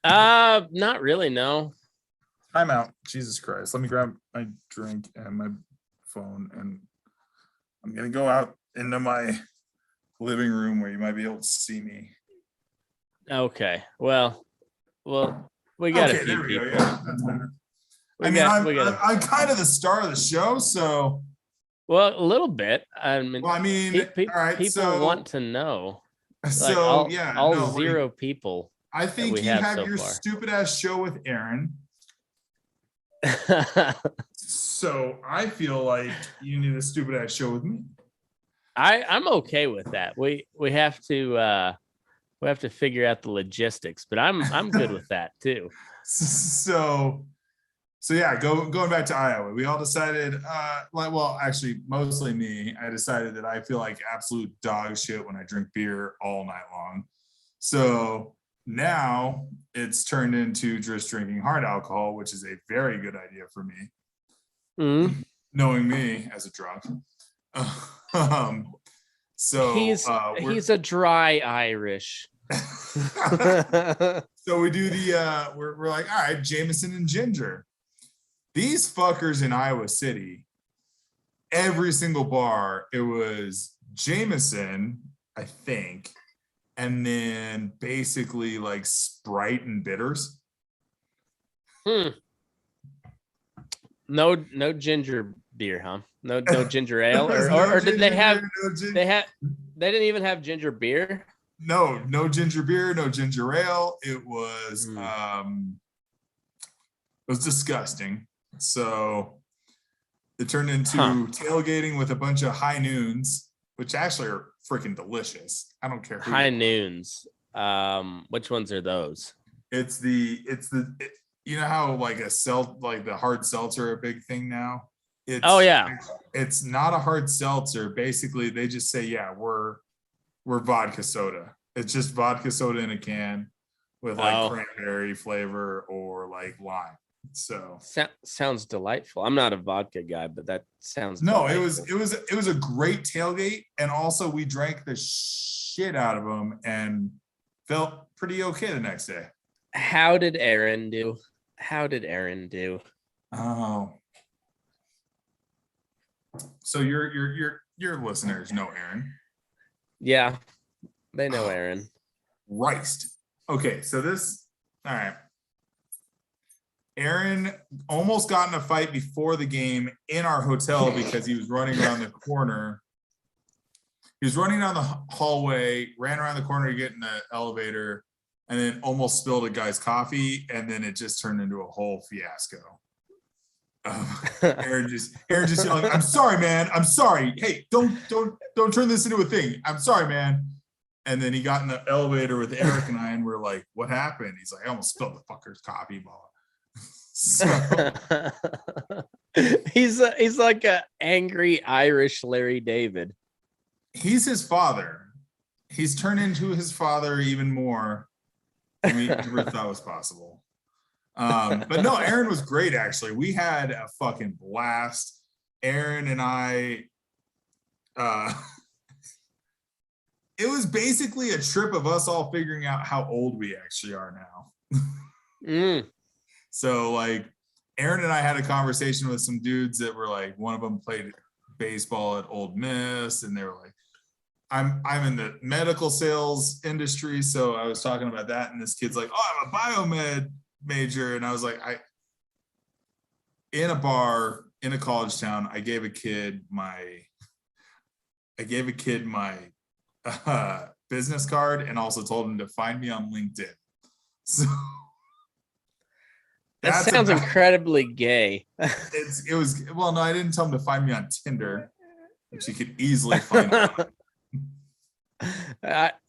Not really, no. I'm out. Jesus Christ. Let me grab my drink and my phone, and I'm gonna go out into my living room where you might be able to see me. Okay. Well, we got a Okay, few there we go. people. Yeah, that's better. We got I'm kind of the star of the show, so well, a little bit. I mean, well, I mean, all right, people want to know, like so yeah, all no, like zero people I that we think you have have so your far. stupid ass show with Aaron. So I feel like you need a stupid ass show with me. I'm okay with that. We have to figure out the logistics, but I'm good with that too. So yeah, going back to Iowa, we all decided, well, actually, mostly me. I decided that I feel like absolute dog shit when I drink beer all night long. So now it's turned into just drinking hard alcohol, which is a very good idea for me, knowing me as a drunk. Um, so he's a dry Irish. So we do we're like, all right, Jameson and ginger. These fuckers in Iowa City, every single bar, it was Jameson, I think, and then basically like Sprite and bitters. No ginger beer, huh? No ginger ale, or did they have? They didn't even have ginger beer. No ginger beer, no ginger ale. It was disgusting. So it turned into tailgating with a bunch of high noons, which actually are freaking delicious. I don't care. High noons. Which ones are those? It's the you know how like the hard seltzer are a big thing now. It's not a hard seltzer. Basically, they just say, yeah, we're vodka soda. It's just vodka soda in a can with like cranberry flavor or like lime. So sounds delightful. I'm not a vodka guy, but that sounds delightful. It was a great tailgate, and also we drank the shit out of them and felt pretty okay the next day. How did Aaron do? Oh, so your listeners know Aaron. Yeah, they know Aaron. Christ. Okay, so all right. Aaron almost got in a fight before the game in our hotel because he was running around the corner. He was running down the hallway, ran around the corner to get in the elevator, and then almost spilled a guy's coffee, and then it just turned into a whole fiasco. Aaron just yelling, "I'm sorry, man. I'm sorry. Hey, don't turn this into a thing. I'm sorry, man." And then he got in the elevator with Eric and I, and we're like, "What happened?" He's like, "I almost spilled the fucker's coffee ball." So he's like an angry Irish Larry David. He's his father. He's turned into his father even more than we ever thought was possible. But no, Aaron was great, actually. We had a fucking blast. Aaron and I, it was basically a trip of us all figuring out how old we actually are now. So like Aaron and I had a conversation with some dudes that were like, one of them played baseball at Ole Miss, and they were like, I'm in the medical sales industry, so I was talking about that, and this kid's like, "Oh, I'm a biomed major," and I was like, in a bar in a college town, I gave a kid my business card and also told him to find me on LinkedIn. So that sounds incredibly gay. It was well, no, I didn't tell him to find me on Tinder, which he could easily find out.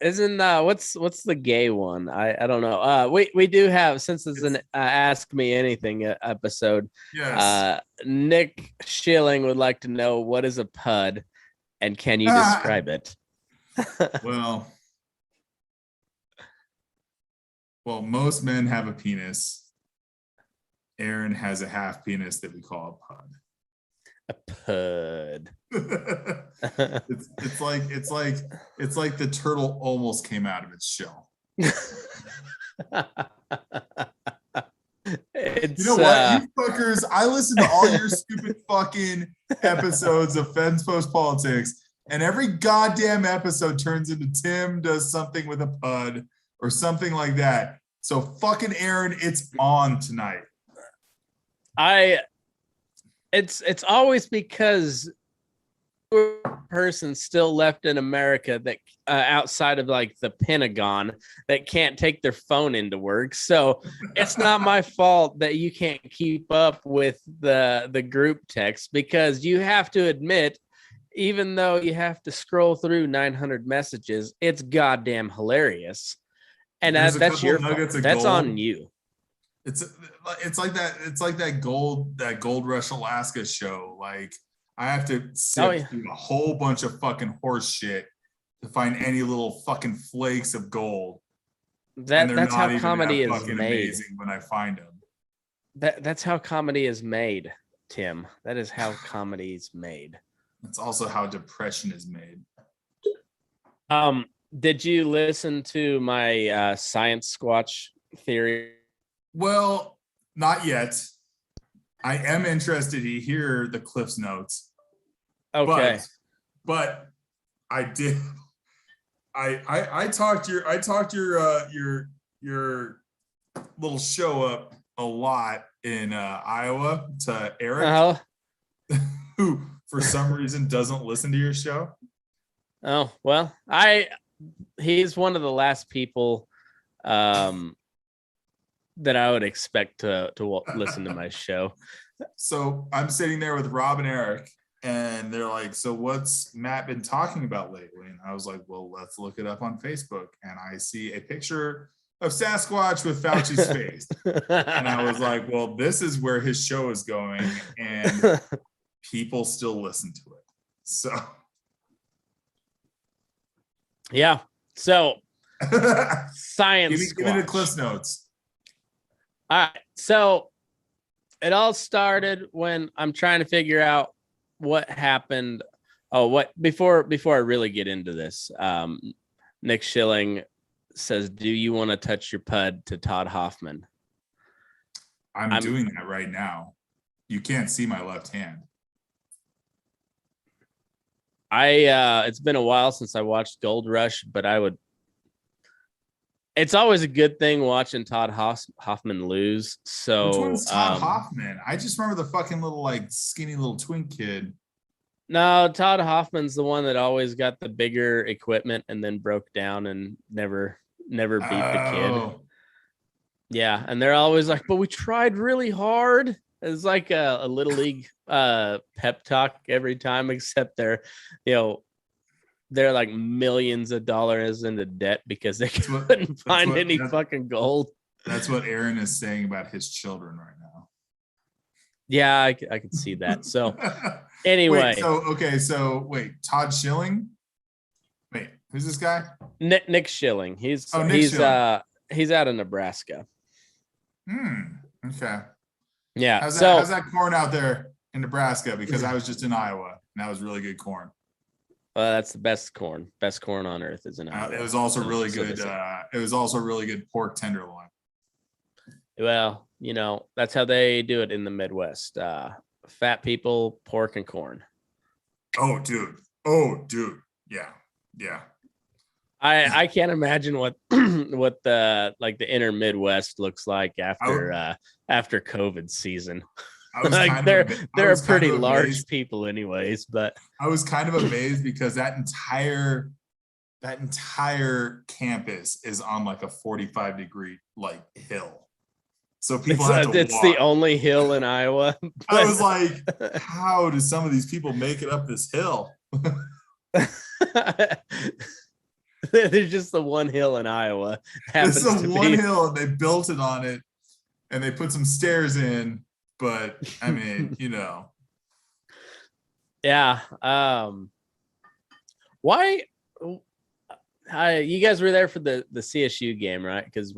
Isn't what's the gay one? I don't know. We do have, since it's an Ask Me Anything episode. Yes. Nick Schilling would like to know, what is a pud, and can you describe it? Well, most men have a penis. Aaron has a half penis that we call a pud. A pud. it's like the turtle almost came out of its shell. You know what, you fuckers, I listen to all your stupid fucking episodes of Fence Post Politics, and every goddamn episode turns into Tim does something with a pud or something like that. So fucking Aaron, it's on tonight. It's always because person still left in America that outside of like the Pentagon that can't take their phone into work. So it's not my fault that you can't keep up with the group text, because you have to admit, even though you have to scroll through 900 messages, it's goddamn hilarious. And that's your fault. That's on you. It's like that Gold Rush Alaska show. Like, I have to sift through a whole bunch of fucking horse shit to find any little fucking flakes of gold. That's how comedy is fucking made. Amazing when I find them. That's how comedy is made, Tim. That is how comedy is made. That's also how depression is made. Did you listen to my science squatch theory? Well, not yet. I am interested to hear the Cliff's Notes. Okay. But I did. I talked your little show up a lot in Iowa to Eric, who for some reason doesn't listen to your show. Oh, well, he's one of the last people that I would expect to listen to my show. So I'm sitting there with Rob and Eric, and they're like, "So what's Matt been talking about lately?" And I was like, "Well, let's look it up on Facebook." And I see a picture of Sasquatch with Fauci's face. And I was like, "Well, this is where his show is going." And people still listen to it. So yeah. So science. Give me the Cliff's Notes. All right. So it all started when I'm trying to figure out what happened. Before I really get into this, Nick Schilling says, "Do you want to touch your pud to Todd Hoffman?" I'm doing that right now. You can't see my left hand. It's been a while since I watched Gold Rush, but it's always a good thing watching Todd Hoffman lose. So which one's Todd Hoffman? I just remember the fucking little like skinny little twink kid. No, Todd Hoffman's the one that always got the bigger equipment and then broke down and never beat the kid. Yeah, and they're always like, "But we tried really hard." It's like a little league pep talk every time, except they're like millions of dollars into debt because they couldn't find any fucking gold. That's what Aaron is saying about his children right now. Yeah, I can see that. So anyway. Wait, Todd Schilling? Wait, who's this guy? Nick Schilling. He's Schilling. He's out of Nebraska. Okay. Yeah. How's that corn out there in Nebraska? Because I was just in Iowa and that was really good corn. That's the best corn. Best corn on earth is in Iowa. It was also really good. It was also really good pork tenderloin. Well, that's how they do it in the Midwest. Fat people, pork and corn. Oh, dude. Yeah. I can't imagine what the inner Midwest looks like after COVID season. They're pretty large people anyways, but I was kind of amazed because that entire campus is on like a 45-degree like hill. So people have to it's walk. The only hill in Iowa. I was like, how do some of these people make it up this hill? There's just the one hill in Iowa. It's the one hill, and they built it on it, and they put some stairs in. But I mean, Yeah. Why? You guys were there for the CSU game, right? Because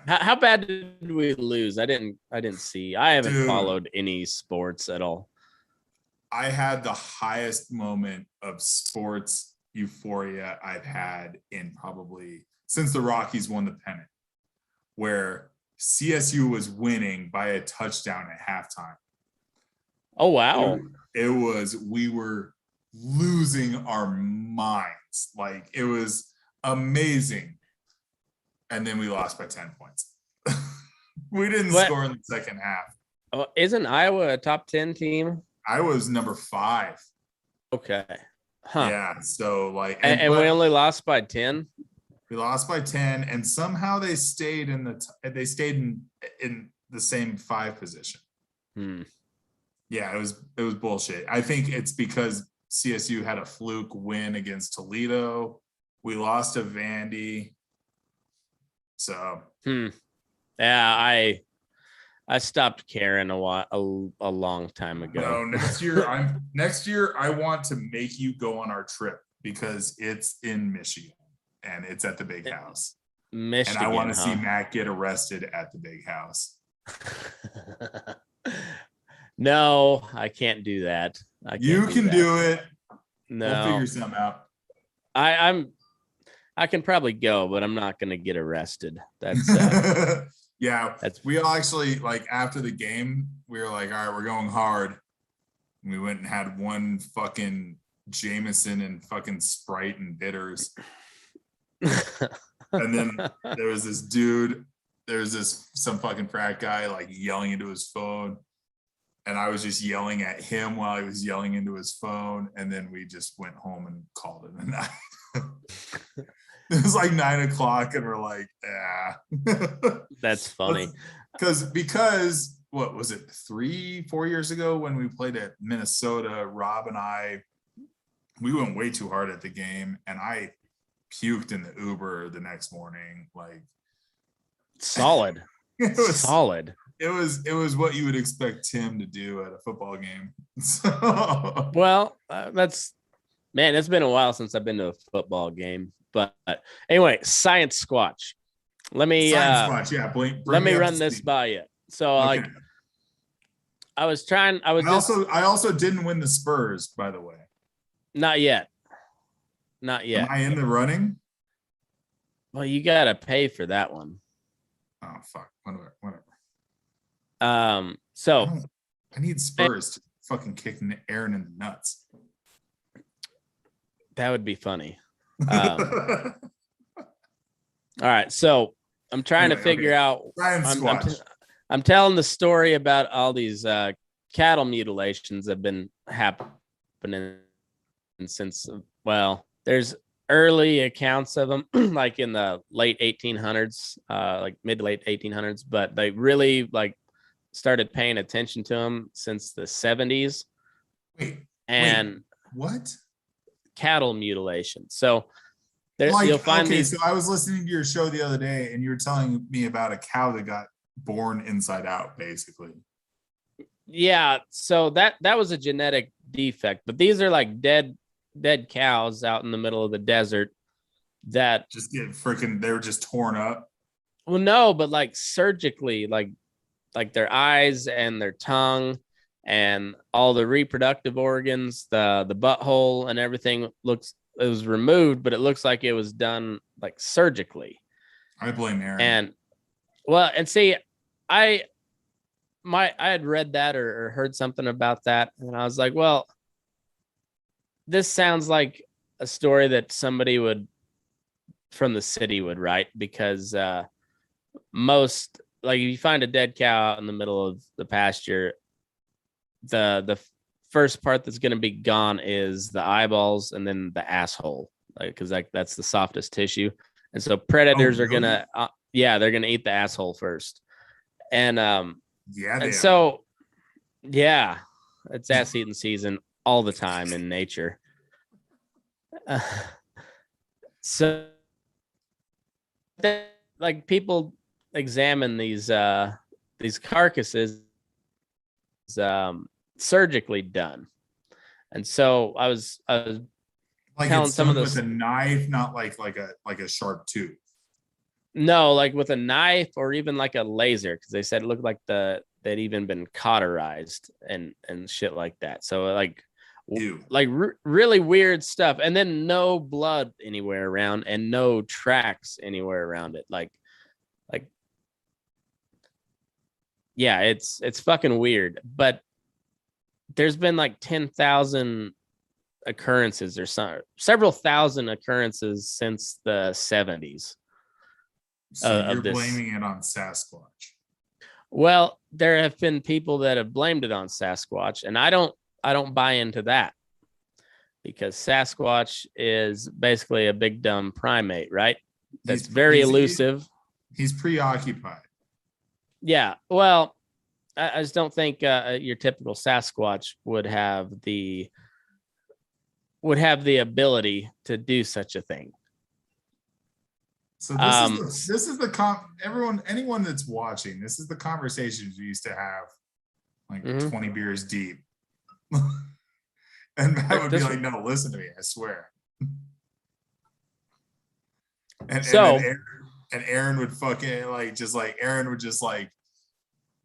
How bad did we lose? I didn't see. I haven't followed any sports at all. I had the highest moment of sports euphoria I've had in probably since the Rockies won the pennant, where CSU was winning by a touchdown at halftime. Oh, wow. We were losing our minds. Like, it was amazing. And then we lost by 10 points. We didn't score in the second half. Oh, isn't Iowa a top 10 team? Iowa's number 5. Okay. Huh. Yeah. So like, and we only lost by 10. We lost by 10, and somehow they stayed in the same 5 position. Yeah, it was bullshit. I think it's because CSU had a fluke win against Toledo. We lost to Vandy. So yeah, I stopped caring a long time ago. No, next year I want to make you go on our trip because it's in Michigan and it's at the Big House. Michigan, and I want to see Matt get arrested at the Big House. No, I can't do that. You can do it. No, we'll figure something out. I can probably go, but I'm not going to get arrested. That's yeah. We all actually, like, after the game, we were like, all right, we're going hard. And we went and had one fucking Jameson and fucking Sprite and bitters. And then there was this dude, some fucking frat guy, like, yelling into his phone. And I was just yelling at him while he was yelling into his phone. And then we just went home and called it a night. It was like 9:00 and we're like, yeah. That's funny. Because what was it, 3-4 years ago when we played at Minnesota, Rob and I, we went way too hard at the game and I puked in the Uber the next morning. Like, solid. It was solid. It was what you would expect Tim to do at a football game. So. Well, it's been a while since I've been to a football game. But anyway, Science Squatch. Let me let me run this by you. So okay. I also didn't win the Spurs, by the way. Not yet. Am I in the running? Well, you gotta pay for that one. Oh fuck. Whatever. So I need Spurs to fucking kick Aaron in the nuts. That would be funny. All right, so I'm trying to figure out. I'm telling the story about all these cattle mutilations that have been happening since. Well, there's early accounts of them, like in the late 1800s, like mid to late 1800s, but they really started paying attention to them since the 70s. Wait, what? Cattle mutilation. So you'll find these. So I was listening to your show the other day and you were telling me about a cow that got born inside out, basically. Yeah, so that was a genetic defect, but these are like dead cows out in the middle of the desert that just get they were just torn up. Well, no, but like surgically, like their eyes and their tongue and all the reproductive organs, the butthole and everything it was removed, but it looks like it was done like surgically. I blame Aaron. And see, I had read that or heard something about that, and I was like, well, this sounds like a story that somebody from the city would write, because most, like, if you find a dead cow out in the middle of the pasture, the first part that's going to be gone is the eyeballs and then the asshole, because that's the softest tissue, and so predators are gonna they're gonna eat the asshole first, and so it's ass eating season all the time in nature. So like people examine these carcasses surgically done, and so I was like telling it's some of with a knife, not like a sharp tooth. No, like with a knife or even like a laser, because they said it looked like they'd even been cauterized and shit like that. So really weird stuff, and then no blood anywhere around and no tracks anywhere around it. Like Yeah, it's fucking weird. But there's been like 10,000 occurrences or several thousand occurrences since the 70s So you're of this. blaming it on Sasquatch. Well, there have been people that have blamed it on Sasquatch, and I don't buy into that, because Sasquatch is basically a big dumb primate, right? That's very elusive. He's preoccupied. Yeah. Well, I just don't think your typical Sasquatch would have the ability to do such a thing. So this is anyone that's watching, this is the conversations we used to have like 20 beers deep. And Matt would be like, no, listen to me, I swear. And Aaron would fucking Aaron would just like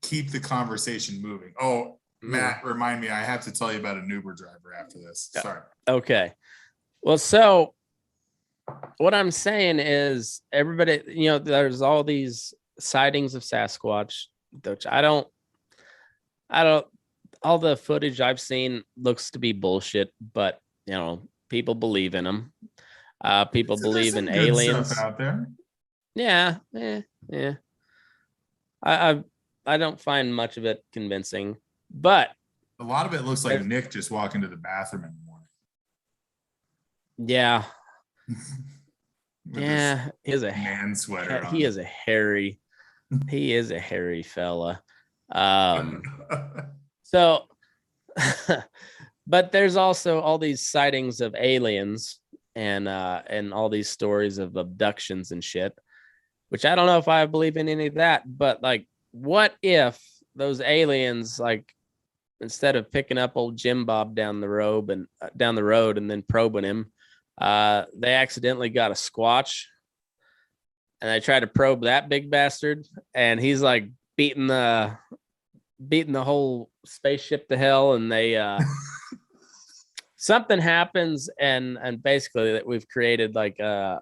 keep the conversation moving. Oh, Matt, remind me, I have to tell you about an Uber driver after this. Sorry. Okay. Well, so what I'm saying is, everybody, there's all these sightings of Sasquatch, which I don't, all the footage I've seen looks to be bullshit, but people believe in them. People believe in aliens out there. Yeah. I don't find much of it convincing, but a lot of it looks like Nick just walking to the bathroom in the morning. Yeah. Yeah, he is a man sweater. He is a hairy fella. So, but there's also all these sightings of aliens and all these stories of abductions and shit, which I don't know if I believe in any of that. But like, what if those aliens, like, instead of picking up old Jim Bob down the road and then probing him, they accidentally got a Squatch, and they tried to probe that big bastard, and he's like beating the whole spaceship to hell, and they something happens, and basically that we've created like a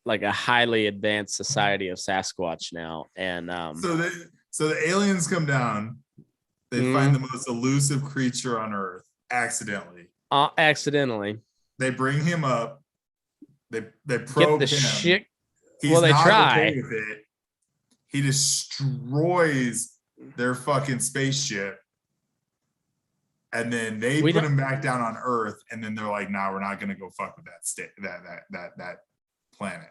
highly advanced society of Sasquatch now. And so the aliens come down, they find the most elusive creature on Earth accidentally. They bring him up. They probe him. Shit. He's they not try. Okay with it. He destroys their fucking spaceship, and then they put him back down on Earth. And then they're like, "Nah, we're not gonna go fuck with that planet."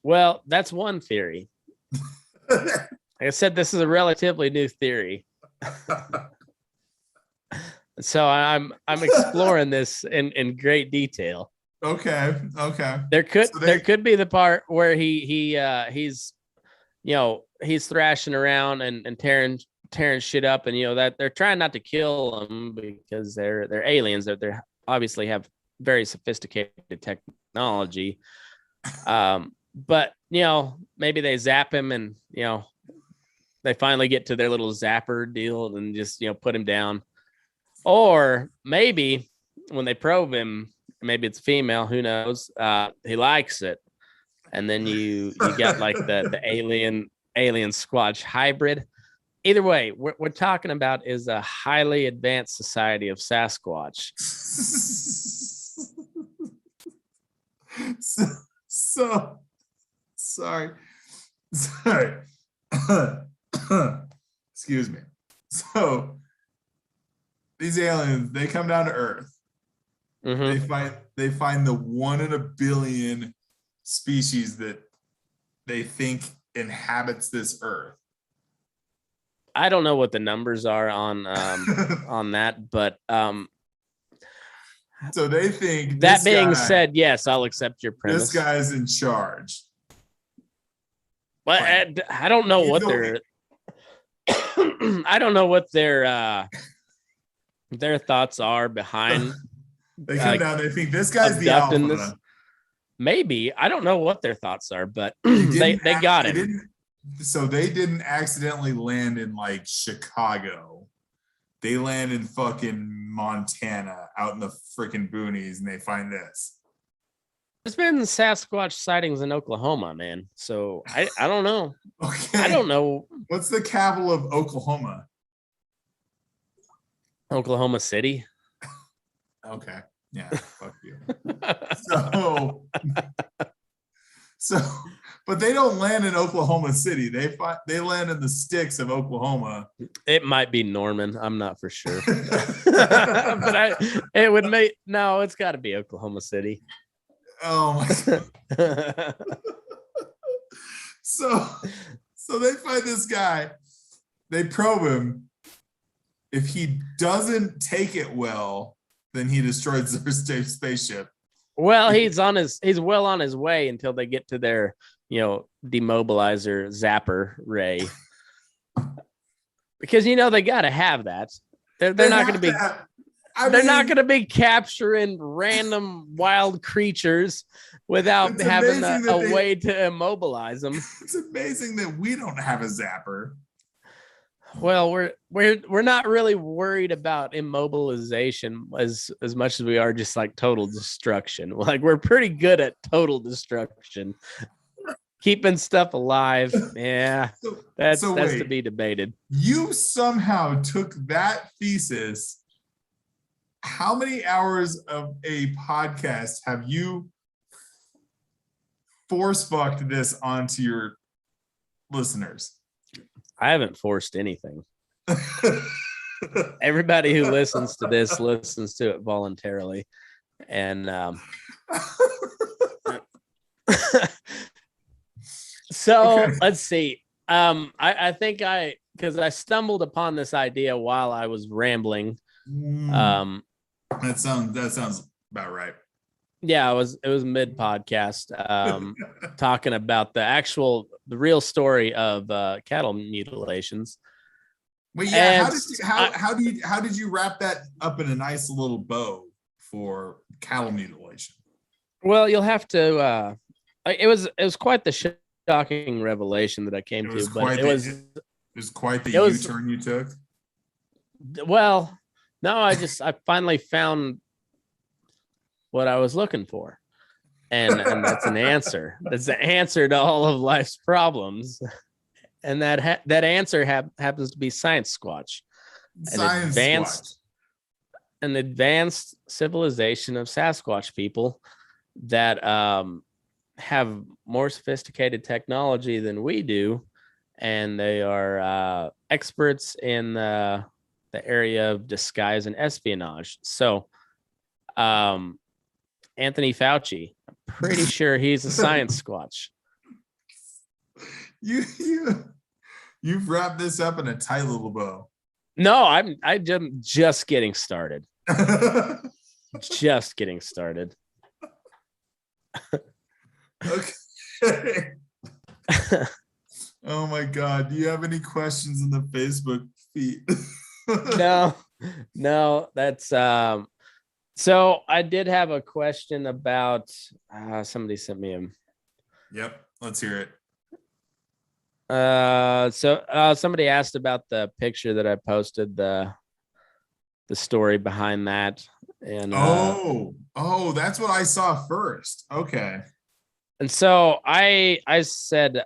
Well, that's one theory. Like I said, this is a relatively new theory. So I'm exploring this in great detail. Okay. There could be the part where he's thrashing around and tearing shit up, and that they're trying not to kill them because they're aliens, that they obviously have very sophisticated technology. But maybe they zap him, and they finally get to their little zapper deal and just put him down. Or maybe when they probe him, maybe it's female, who knows, he likes it, and then you got like the alien Squatch hybrid. Either way, what we're talking about is a highly advanced society of Sasquatch. So sorry. Excuse me. So these aliens, they come down to Earth. They find the 1 in a billion species that they think inhabits this Earth. I don't know what the numbers are on on that, but so they think, that being said, yes, I'll accept your premise. This guy's in charge. But I don't know what their I don't know what their thoughts are behind. They come down, they think this guy's the alpha. This. Maybe, I don't know what their thoughts are, but they got it. So they didn't accidentally land in like Chicago. They land in fucking Montana, out in the freaking boonies, and they find this. There's been Sasquatch sightings in Oklahoma, man. So I don't know. Okay. I don't know. What's the capital of Oklahoma? Oklahoma City. Okay. Yeah. Fuck you. So, so, but they don't land in Oklahoma City. They land in the sticks of Oklahoma. It might be Norman. I'm not for sure. But it would make no. It's got to be Oklahoma City. Oh my God. So they find this guy. They probe him. If he doesn't take it well, then he destroys their spaceship. Well, he's well on his way until they get to their, demobilizer zapper ray. Because they got to have that. They're not going to be they're not going to be capturing random wild creatures without having a way to immobilize them. It's amazing that we don't have a zapper. Well, we're not really worried about immobilization as much as we are just like total destruction. Like we're pretty good at total destruction. Keeping stuff alive. Yeah. That's to be debated. You somehow took that thesis. How many hours of a podcast have you force fucked this onto your listeners? I haven't forced anything. Everybody who listens to this listens to it voluntarily. And so okay. Let's see. I think because I stumbled upon this idea while I was rambling. That sounds about right. Yeah, it was mid podcast talking about the real story of cattle mutilations. Well, yeah, how did you wrap that up in a nice little bow for cattle mutilation? Well, you'll have to it was quite the shocking revelation that I came to, but it was quite the U-turn you took. Well, no, I finally found what I was looking for. And that's an answer. That's the answer to all of life's problems. And that answer happens to be Science Squatch. An advanced civilization of Sasquatch people that have more sophisticated technology than we do. And they are experts in the area of disguise and espionage. So, Anthony Fauci, I'm pretty sure he's a Science Squatch. You've wrapped this up in a tight little bow. No, I'm just getting started. Just getting started. Okay. Oh my God. Do you have any questions in the Facebook feed? No, that's so I did have a question about somebody sent me a. Yep, let's hear it. So somebody asked about the picture that I posted, the story behind that. And that's what I saw first. Okay. And so I said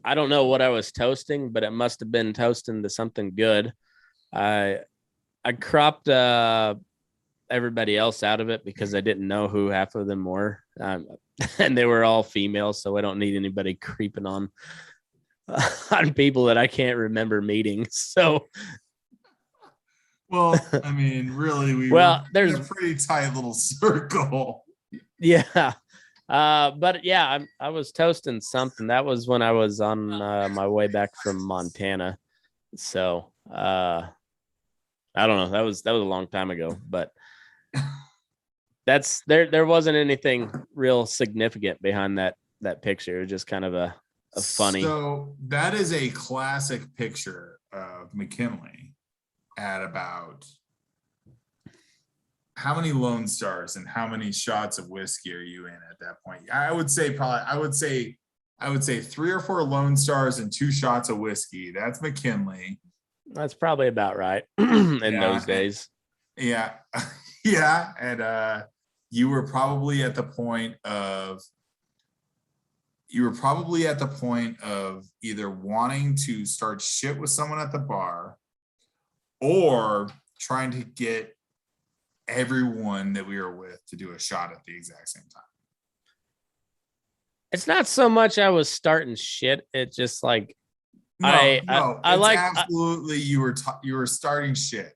I don't know what I was toasting, but it must have been toasting to something good. I cropped everybody else out of it because I didn't know who half of them were. And they were all females, so I don't need anybody creeping on people that I can't remember meeting. So, well, I mean, really, there's a pretty tight little circle. Yeah. But yeah, I was toasting something. That was when I was on my way back from Montana. So, I don't know. That was a long time ago, but that's there wasn't anything real significant behind that picture. It was just kind of a funny. So that is a classic picture of McKinley at about how many Lone Stars and how many shots of whiskey are you in at that point? I would say 3 or 4 Lone Stars and 2 shots of whiskey. That's McKinley. That's probably about right in those days. Yeah. Yeah. And you were probably at the point of either wanting to start shit with someone at the bar or trying to get everyone that we were with to do a shot at the exact same time. It's not so much I was starting shit. It's just like No, I it's like absolutely you were starting shit.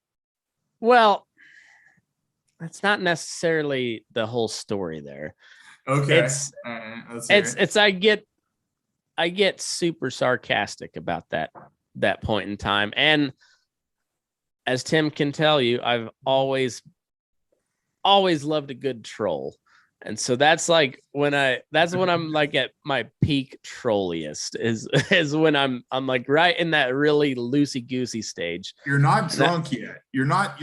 Well, that's not necessarily the whole story there. Okay. It's I get super sarcastic about that point in time. And as Tim can tell you, I've always loved a good troll. And so that's when I'm like at my peak trolliest is when I'm like right in that really loosey goosey stage. You're not drunk yet. You're not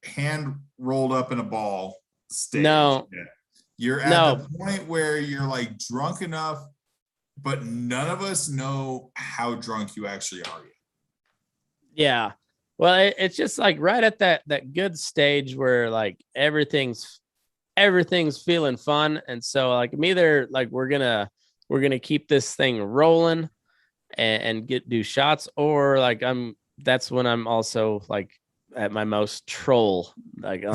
hand rolled up in a ball stage. No, yet. You're at the point where you're like drunk enough, but none of us know how drunk you actually are yet. Yeah. Well, it's just like right at that good stage where like everything's feeling fun. And so like I'm either like we're gonna keep this thing rolling and do shots, or like that's when I'm also like at my most troll, like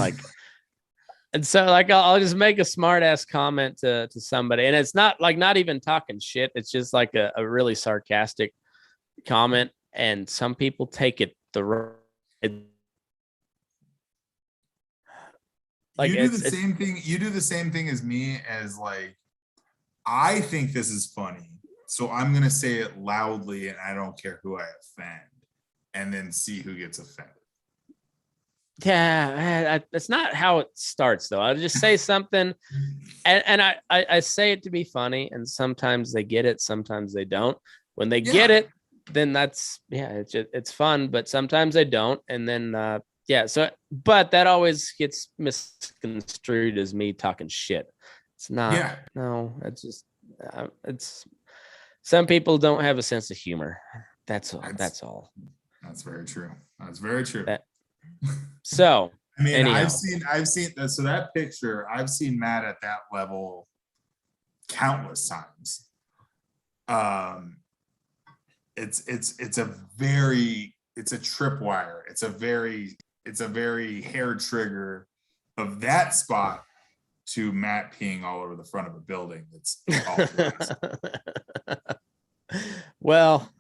and so like I'll just make a smart ass comment to somebody, and it's not even talking shit. It's just like a really sarcastic comment, and some people take it like you do the same thing. You do the same thing as me, as like, I think this is funny, so I'm gonna say it loudly, and I don't care who I offend, and then see who gets offended. Yeah, that's not how it starts though. I'll just say something, and I say it to be funny, and sometimes they get it, sometimes they don't. When they get it, then it's fun, but sometimes they don't, and then so but that always gets misconstrued as me talking shit. It's not. No, it's just it's some people don't have a sense of humor. That's all. That's very true. That's very true. So I mean, anyhow. I've seen that. So that picture, I've seen Matt at that level countless times. It's a tripwire. It's a very hair trigger of that spot to Matt peeing all over the front of a building. That's all well,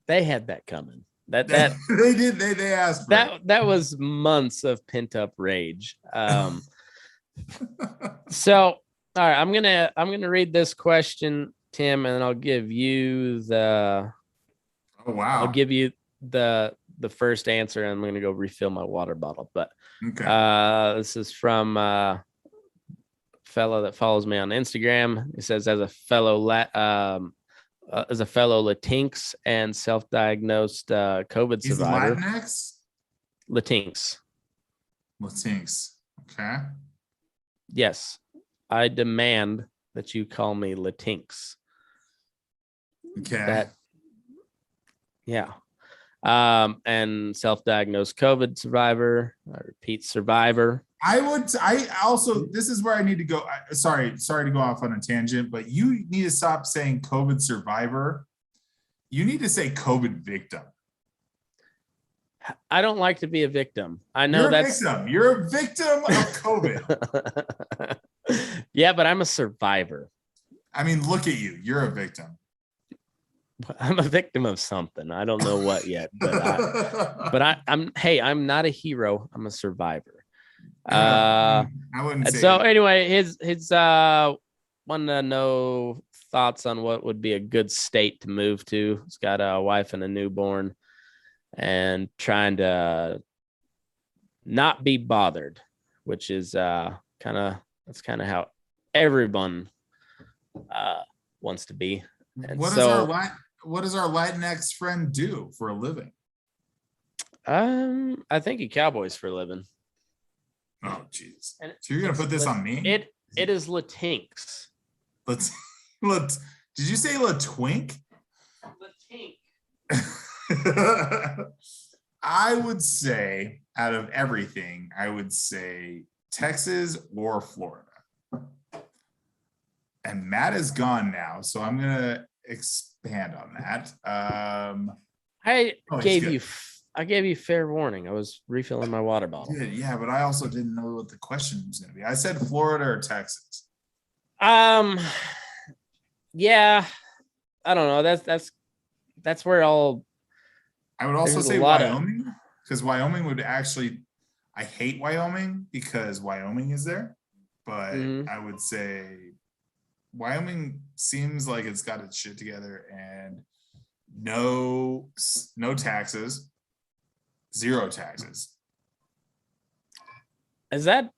they had that coming. That they did. They asked for that. That was months of pent up rage. So, all right, I'm gonna read this question, Tim, and then I'll give you the. Oh wow! I'll give you the first answer, and I'm gonna go refill my water bottle. But this is from a fellow that follows me on Instagram. He says, as a fellow Latinx and self-diagnosed COVID survivor. Latinx. Okay. Yes, I demand that you call me Latinx. Okay. And self-diagnosed COVID survivor. I repeat, survivor. This is where I need to go. Sorry to go off on a tangent, but you need to stop saying COVID survivor. You need to say COVID victim. I don't like to be a victim. I know You're a victim of COVID. Yeah, but I'm a survivor. I mean, look at you. You're a victim. I'm a victim of something. I don't know what yet, but I'm not a hero. I'm a survivor. I wouldn't say. So anyway, his wanted to know thoughts on what would be a good state to move to. He's got a wife and a newborn, and trying to not be bothered, which is that's kind of how everyone wants to be. And what does our Latinx friend do for a living? I think he cowboys for a living. Oh, jeez. So you're gonna put this on me? It is Latinx. Did you say Latwink? Latink. I would say, out of everything, I would say Texas or Florida. And Matt is gone now, so I'm gonna expand on that. I gave you fair warning. I was refilling my water bottle. Yeah, but I also didn't know what the question was gonna be. I said Florida or Texas. Yeah, I don't know. That's where all. I would also say Wyoming, because Wyoming would actually. I hate Wyoming because Wyoming is there, but I would say Wyoming seems like it's got its shit together and no taxes, 0 taxes. Is that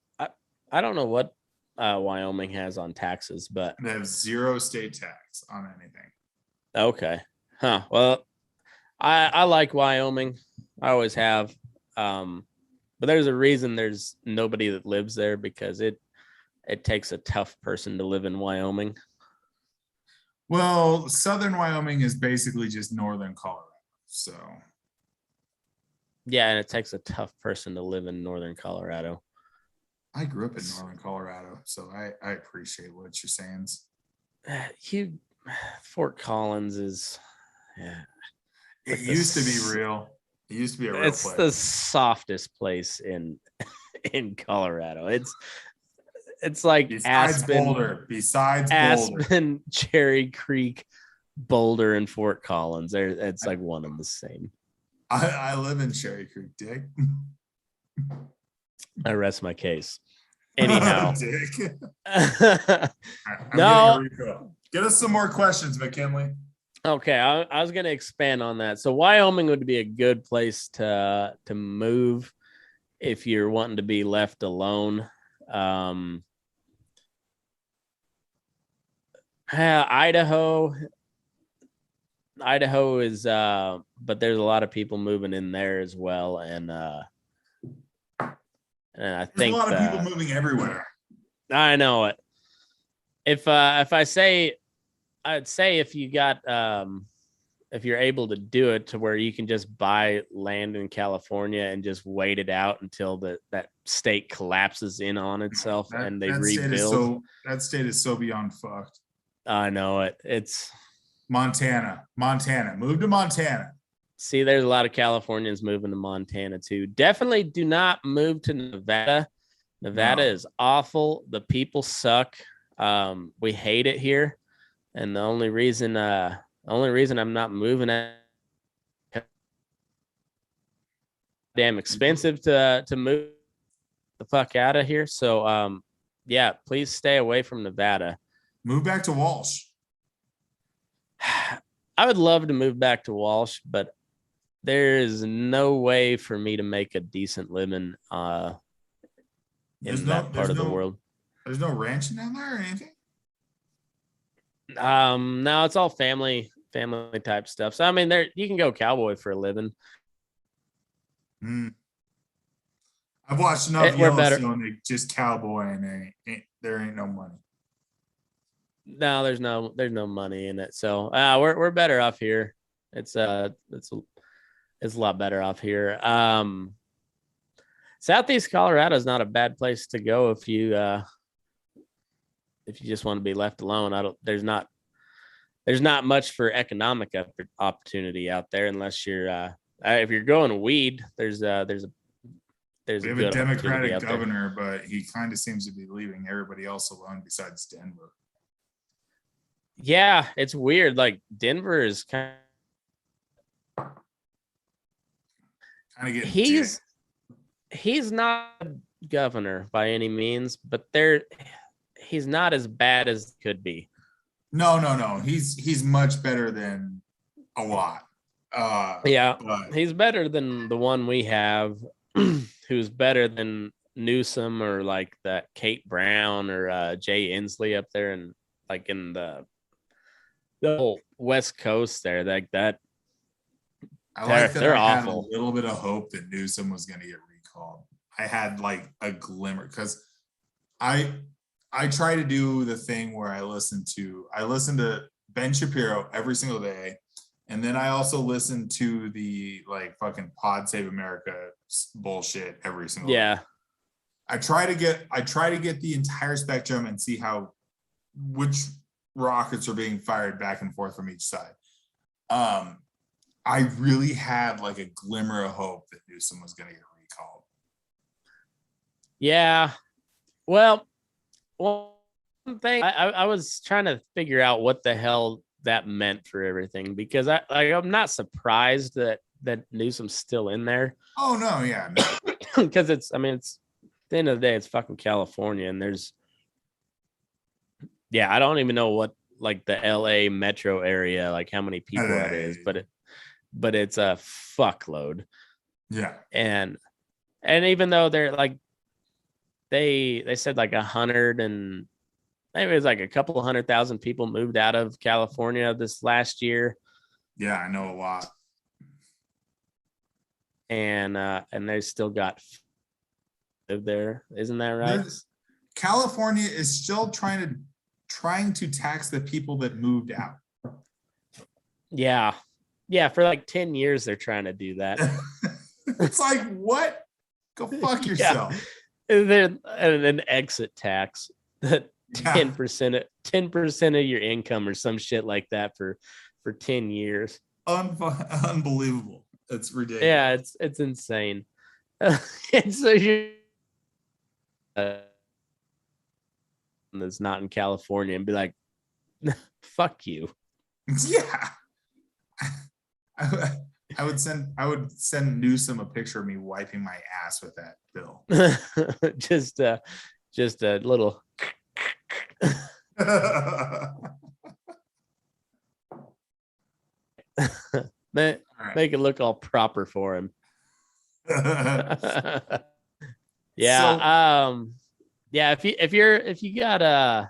I don't know what Wyoming has on taxes, but they have 0 state tax on anything. Okay. Huh. Well, I like Wyoming. I always have. But there's a reason there's nobody that lives there, because it takes a tough person to live in Wyoming. Well, southern Wyoming is basically just northern Colorado. So yeah, and it takes a tough person to live in northern Colorado. I grew up in northern Colorado, so I appreciate what you're saying. Fort Collins is it used to be real. It used to be a real place. It's the softest place in Colorado. It's like besides Boulder, Cherry Creek, Boulder, and Fort Collins. It's like one and the same. I live in Cherry Creek, Dick. I rest my case. Anyhow, Dick. No, get us some more questions, McKinley. Okay, I was going to expand on that. So Wyoming would be a good place to move if you're wanting to be left alone. Idaho is but there's a lot of people moving in there as well, and I think there's a lot of people moving everywhere. I know it. If I say, I'd say if you got if you're able to do it to where you can just buy land in California and just wait it out until that state collapses in on itself and they rebuild. That state is so beyond fucked. I know it. It's Montana. Move to Montana. See, there's a lot of Californians moving to Montana too. Definitely do not move to Nevada. Nevada is awful. The people suck. We hate it here. And the only reason I'm not moving damn expensive to move the fuck out of here. So yeah, please stay away from Nevada. Move back to Walsh. I would love to move back to Walsh, but there is no way for me to make a decent living in that part of the world. There's no ranching down there or anything? No, it's all family type stuff. So I mean, there you can go cowboy for a living. I've watched enough Yellowstone to just cowboy, and there ain't no money. No, there's no money in it. So we're better off here. It's a lot better off here. Southeast Colorado is not a bad place to go if you just want to be left alone. There's not much for economic opportunity out there unless you're if you're going weed. There's a we have a Democratic governor, but he kind of seems to be leaving everybody else alone besides Denver. Yeah, it's weird. Like Denver is kind of getting he's not a governor by any means, but he's not as bad as could be. No. He's much better than a lot. He's better than the one we have, who's better than Newsom or like that Kate Brown or Jay Inslee up there, and like in the whole West Coast there, like that. I like that. They're awful. Had a little bit of hope that Newsom was going to get recalled. I had like a glimmer because I try to do the thing where I listen to Ben Shapiro every single day, and then I also listen to the like fucking Pod Save America bullshit every single day. I try to get the entire spectrum and see which rockets are being fired back and forth from each side. I really had like a glimmer of hope that Newsom was going to get recalled. Yeah. Well, one thing I was trying to figure out what the hell that meant for everything, because I'm not surprised that Newsom's still in there. Oh no, yeah, because it's at the end of the day, it's fucking California, and I don't even know what like the LA metro area, like how many people that is, but it's a fuckload. Yeah. And even though they're like, they said like 100 and maybe it was like a couple of 100,000 people moved out of California this last year. Yeah, I know a lot. And they still got live there, isn't that right? California is still trying to tax the people that moved out. Yeah, for like 10 years they're trying to do that. It's like, what? Go fuck yourself. Then an exit tax that 10% of your income or some shit like that for 10 years. Unbelievable. It's ridiculous. Yeah, it's insane. And so you that's not in California and be like, fuck you. Yeah. I would send Newsom a picture of me wiping my ass with that bill. just a little make it look all proper for him. Yeah. So, if you got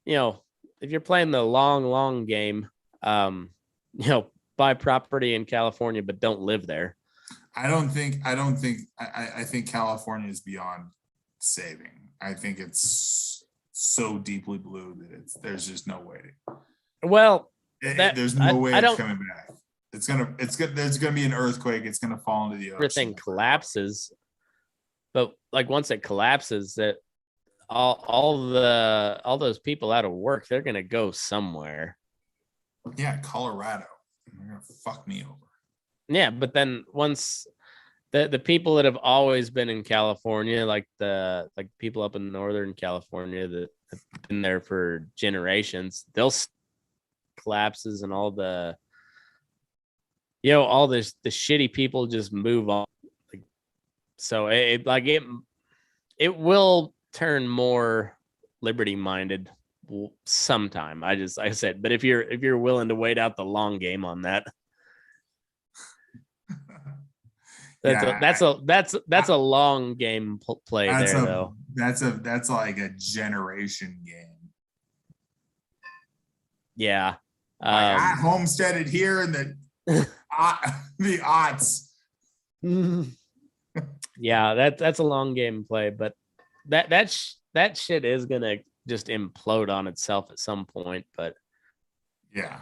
if you're playing the long game, buy property in California but don't live there. I think California is beyond saving. I think it's so deeply blue that there's just no way. Well, there's no way it's coming back. There's gonna be an earthquake. It's gonna fall into the ocean. Everything collapses, but like once it collapses, that all those people out of work, they're gonna go somewhere. Yeah, Colorado. They're gonna fuck me over. Yeah, but then once the people that have always been in California, like people up in Northern California that have been there for generations, they'll collapses and all the the shitty people just move on. So it will turn more liberty minded sometime. I said, but if you're willing to wait out the long game on that, that's a long game play there though. That's like a generation game. Yeah. I homesteaded here in the aughts. Yeah, that's a long game play, but that shit is gonna just implode on itself at some point. But yeah,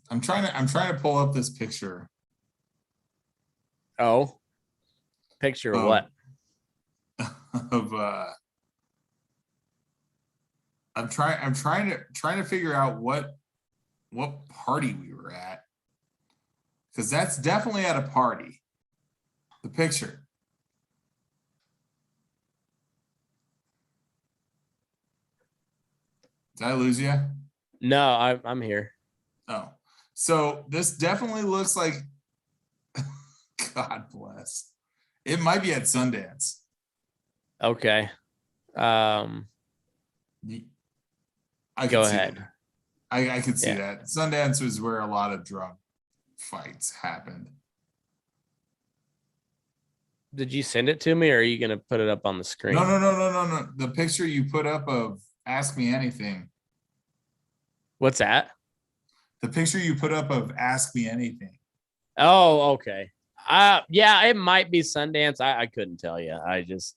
I'm trying to pull up this picture. Oh, picture of what? Of I'm trying to figure out what party we were at, because that's definitely at a party. The picture. Did I lose you? No, I'm here. Oh, so this definitely looks like. God bless. It might be at Sundance. Okay. I go ahead. I could see that. Sundance was where a lot of drug fights happened. Did you send it to me, or are you going to put it up on the screen? No. The picture you put up of Ask Me Anything. What's that? The picture you put up of Ask Me Anything. Oh, okay. Yeah, it might be Sundance. I couldn't tell you. I don't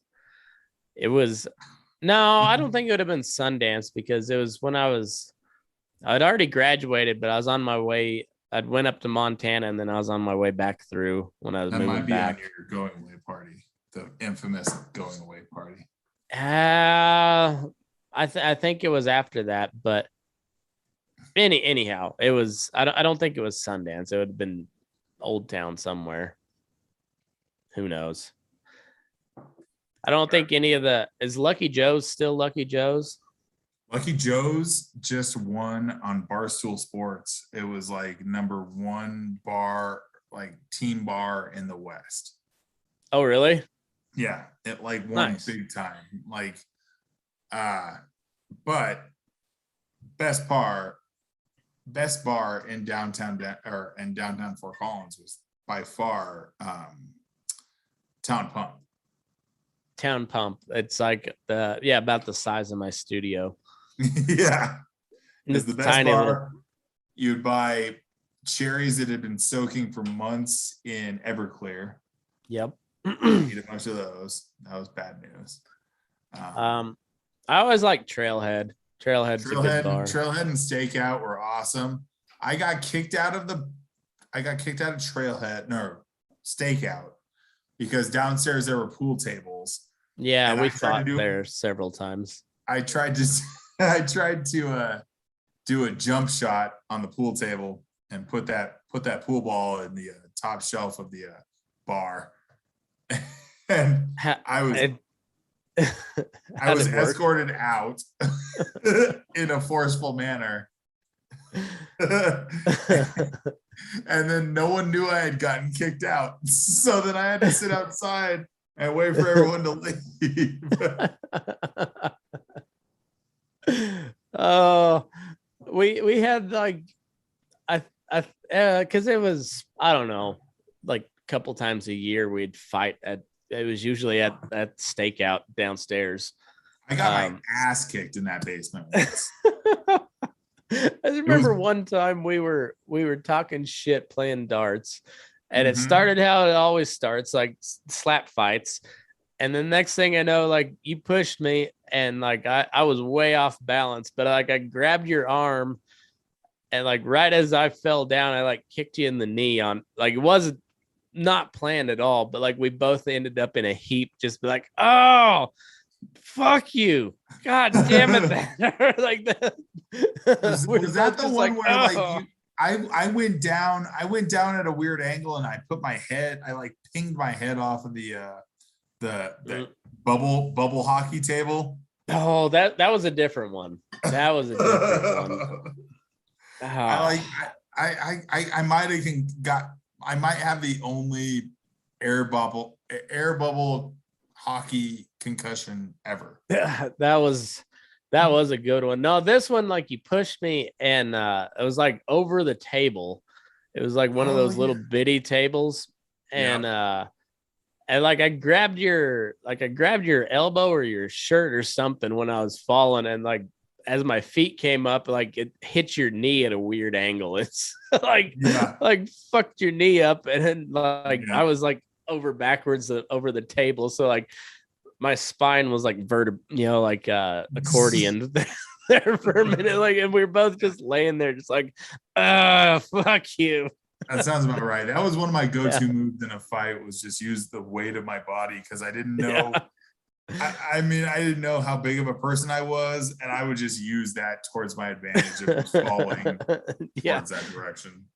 think it would have been Sundance, because it was when I'd already graduated, but I was on my way. I'd went up to Montana, and then I was on my way back through when I was moving back. That might be on your going away party. the infamous going away party? I think it was after that, but anyhow, it was. I don't think it was Sundance. It would have been Old Town somewhere. Who knows? I don't think any of the is Lucky Joe's still Lucky Joe's. Lucky Joe's just won on Barstool Sports. It was like number 1 bar, like team bar in the West. Oh, really? Yeah, it like won Nice. big time. Like, but best bar in downtown Fort Collins was by far Town Pump. Town Pump. It's like about the size of my studio. Yeah, it's the best tiny bar. little... You'd buy cherries that had been soaking for months in Everclear. Yep. Eat a bunch of those. That was bad news. I always like Trailhead. Trailhead's a good bar. Trailhead and Stakeout were awesome. I got kicked out of Stakeout because downstairs there were pool tables. Yeah, we fought there several times. I tried to do a jump shot on the pool table and put that pool ball in the top shelf of the bar. And I was escorted out in a forceful manner. And then no one knew I had gotten kicked out. So then I had to sit outside and wait for everyone to leave. Oh, we had like because it was, I don't know, like a couple times a year we'd fight at. It was usually at Stakeout downstairs. I got my ass kicked in that basement. I remember one time we were talking shit playing darts, and it started how it always starts, like slap fights. And the next thing I know, like you pushed me, and like I was way off balance, but like I grabbed your arm, and like right as I fell down, I like kicked you in the knee on, like it wasn't not planned at all, but like we both ended up in a heap, just be like, oh, fuck you, god damn it. Like that. Was that the one like, where like I went down at a weird angle and I pinged my head off of the bubble hockey table? Oh, that was a different one. That was a different one. Oh. I might have the only air bubble hockey concussion ever. That was a good one. No, this one, like you pushed me, and it was like over the table. It was like one of those little bitty tables, and and like I grabbed your elbow or your shirt or something when I was falling, and like as my feet came up, like it hit your knee at a weird angle. It's like fucked your knee up, and then like I was like over backwards over the table, so like my spine was like accordion there for a minute, like, and we were both just laying there, just like, fuck you. That sounds about right. That was one of my go-to moves in a fight, was just use the weight of my body, because I didn't know. I mean, I didn't know how big of a person I was, and I would just use that towards my advantage of falling towards that direction.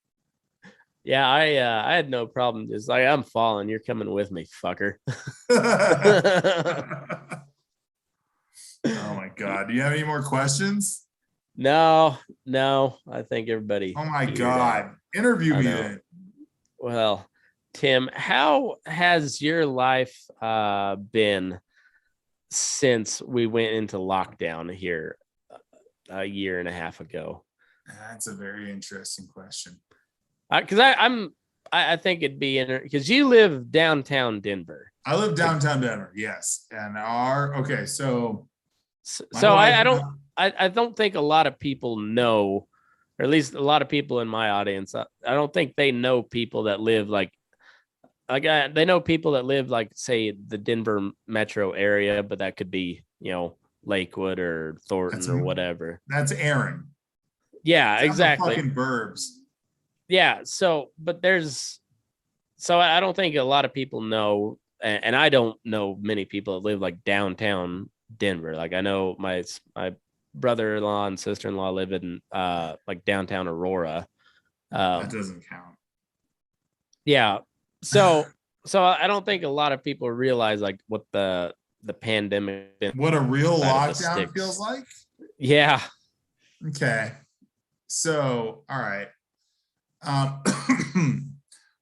Yeah, I had no problem. Just like, I'm falling, you're coming with me, fucker. Oh my god! Do you have any more questions? No. I think everybody. Oh my god! Interview me then. Well, Tim, how has your life been since we went into lockdown here a year and a half ago? That's a very interesting question. Because I think it'd be because you live downtown Denver. I live downtown Denver, yes, and so I don't think a lot of people know, or at least a lot of people in my audience, I don't think they know people that live they know people that live like, say, the Denver metro area, but that could be, Lakewood or Thornton or whatever. That's Aaron. Yeah, exactly. Fucking burbs. Yeah. So I don't think a lot of people know and I don't know many people that live like downtown Denver. Like I know my brother-in-law and sister-in-law live in like downtown Aurora. That doesn't count. Yeah. So I don't think a lot of people realize like what the pandemic been What a real out of the lockdown feels sticks. like. Yeah. Okay. So, all right.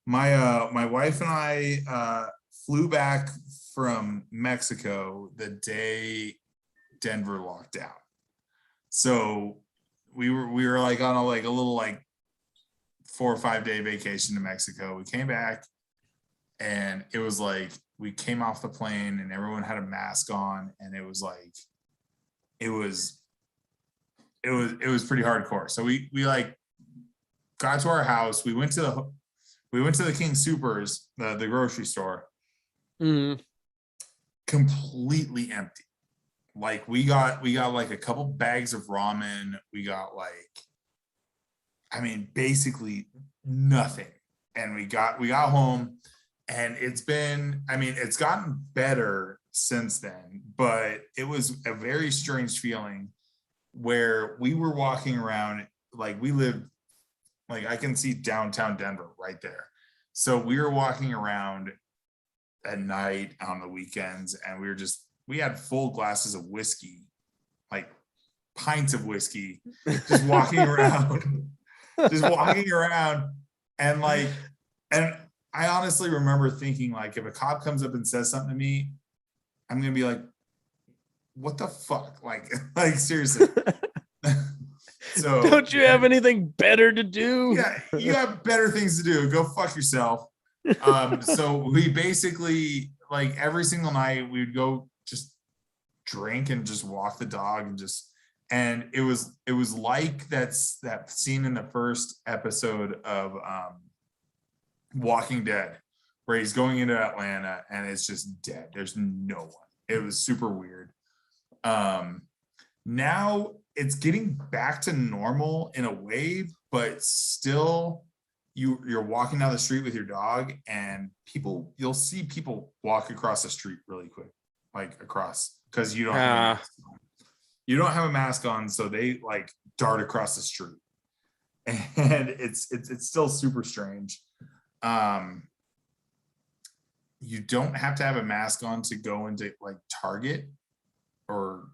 My wife and I flew back from Mexico the day Denver locked down. So we were like on a little like 4 or 5 day vacation to Mexico. We came back and it was like we came off the plane and everyone had a mask on, and it was like it was pretty hardcore. So we like got to our house. We went to the King Supers, the grocery store. Mm-hmm. Completely empty. Like we got like a couple bags of ramen. We got like, I mean, basically nothing. And we got home, and it's gotten better since then, but it was a very strange feeling where we were walking around, like we lived, like I can see downtown Denver right there. So we were walking around at night on the weekends, and we had full glasses of whiskey, like pints of whiskey, just walking around, and I honestly remember thinking, like, if a cop comes up and says something to me, I'm gonna be like, what the fuck? Like seriously. So don't you have anything better to do? Yeah, you have better things to do. Go fuck yourself. So we basically, like, every single night we would go just drink and just walk the dog and it was like that scene in the first episode of Walking Dead, where he's going into Atlanta and it's just dead. There's no one. It was super weird. Now it's getting back to normal in a way, but still you're walking down the street with your dog, and you'll see people walk across the street really quick, like across, because you don't have a mask on. You don't have a mask on, so they like dart across the street. And it's still super strange. You don't have to have a mask on to go into like Target or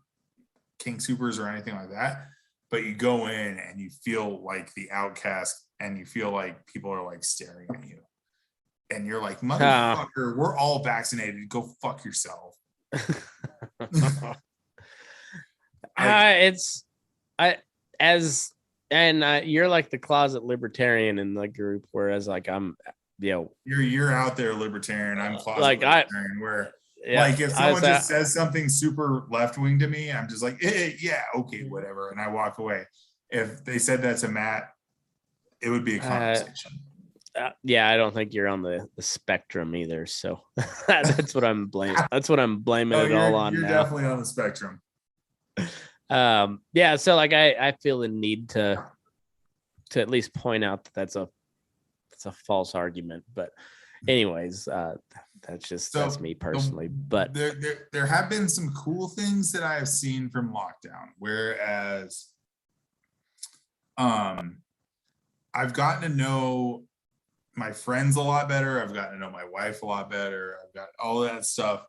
King Supers or anything like that, but you go in and you feel like the outcast, and you feel like people are like staring at you, and you're like, motherfucker, we're all vaccinated, go fuck yourself. You're like the closet libertarian in the group, whereas like I'm, you're out there libertarian, I'm closet like libertarian, where yeah, like if someone just says something super left-wing to me, I'm just like, yeah, okay, whatever, and I walk away. If they said that to Matt, it would be a conversation. Yeah, I don't think you're on the spectrum either, so that's what I'm blaming. That's what I'm blaming it all on. You're now. definitely on the spectrum. Yeah, so like I feel the need to at least point out that that's a false argument, but anyways, that's me personally. But there have been some cool things that I have seen from lockdown, whereas I've gotten to know my friends a lot better. I've gotten to know my wife a lot better. I've got all that stuff.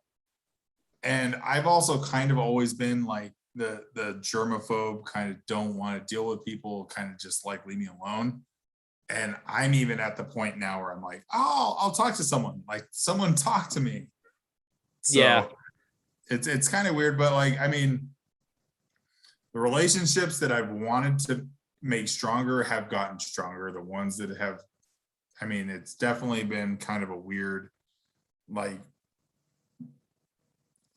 And I've also kind of always been like the germaphobe, kind of don't want to deal with people, kind of just like leave me alone. And I'm even at the point now where I'm like, oh, I'll talk to someone. Like, someone talk to me. So yeah, it's kind of weird, but like, I mean, the relationships that I've wanted to make stronger have gotten stronger. The ones that have, I mean, it's definitely been kind of a weird, like,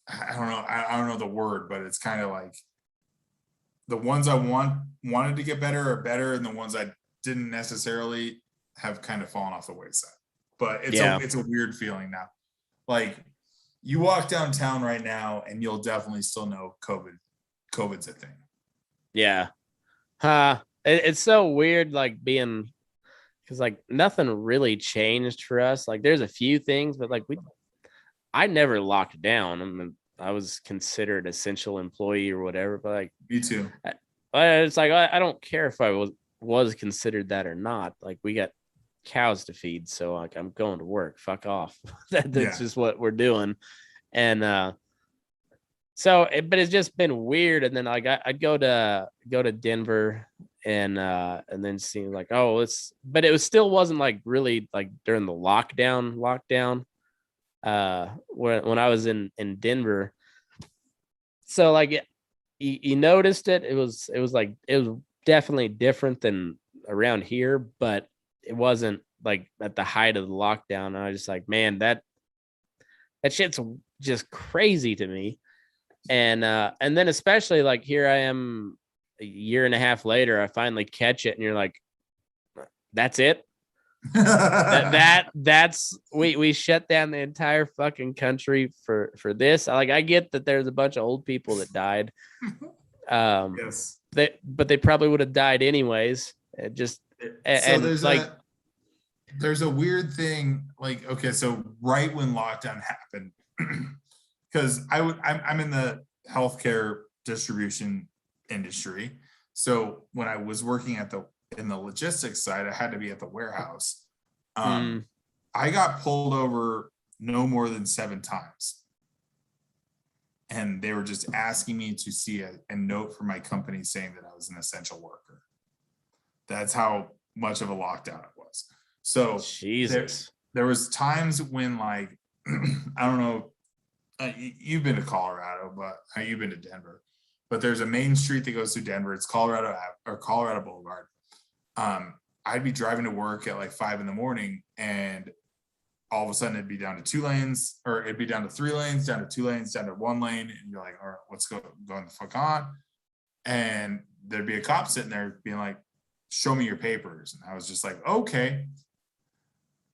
I don't know the word, but it's kind of like the ones I wanted to get better are better, and the ones I didn't necessarily have kind of fallen off the wayside. But it's a weird feeling now. Like, you walk downtown right now and you'll definitely still know COVID's a thing. Yeah. It's so weird, like being, because like nothing really changed for us. Like there's a few things, but like I never locked down. I was considered essential employee or whatever, but like Me too. it's like I don't care if I was considered that or not. Like we got cows to feed, so like I'm going to work. Fuck off. That's just what we're doing. And but it's just been weird. And then like I'd go to Denver and then see like, oh, but it was still wasn't like really like during the lockdown when I was in Denver. So like you noticed it was like it was definitely different than around here, but it wasn't like at the height of the lockdown. And I was just like, man, that shit's just crazy to me. And then especially like here I am a year and a half later, I finally catch it, and you're like, that's it. That's we shut down the entire fucking country for this. Like I get that there's a bunch of old people that died. Yes. But they probably would have died anyways. It just so there's a weird thing, like, okay, so right when lockdown happened, because I'm in the healthcare distribution industry. So when I was working in the logistics side, I had to be at the warehouse. I got pulled over no more than 7 times. And they were just asking me to see a note from my company saying that I was an essential worker. That's how much of a lockdown it was. So Jesus, there was times when, like, I don't know, you've been to Colorado, but you've been to Denver, but there's a main street that goes through Denver. It's Colorado Boulevard. I'd be driving to work at like 5 a.m, and all of a sudden it'd be down to 2 lanes, or it'd be down to 3 lanes, down to 2 lanes, down to 1 lane. And you're like, all right, what's going the fuck on? And there'd be a cop sitting there being like, show me your papers. And I was just like, okay,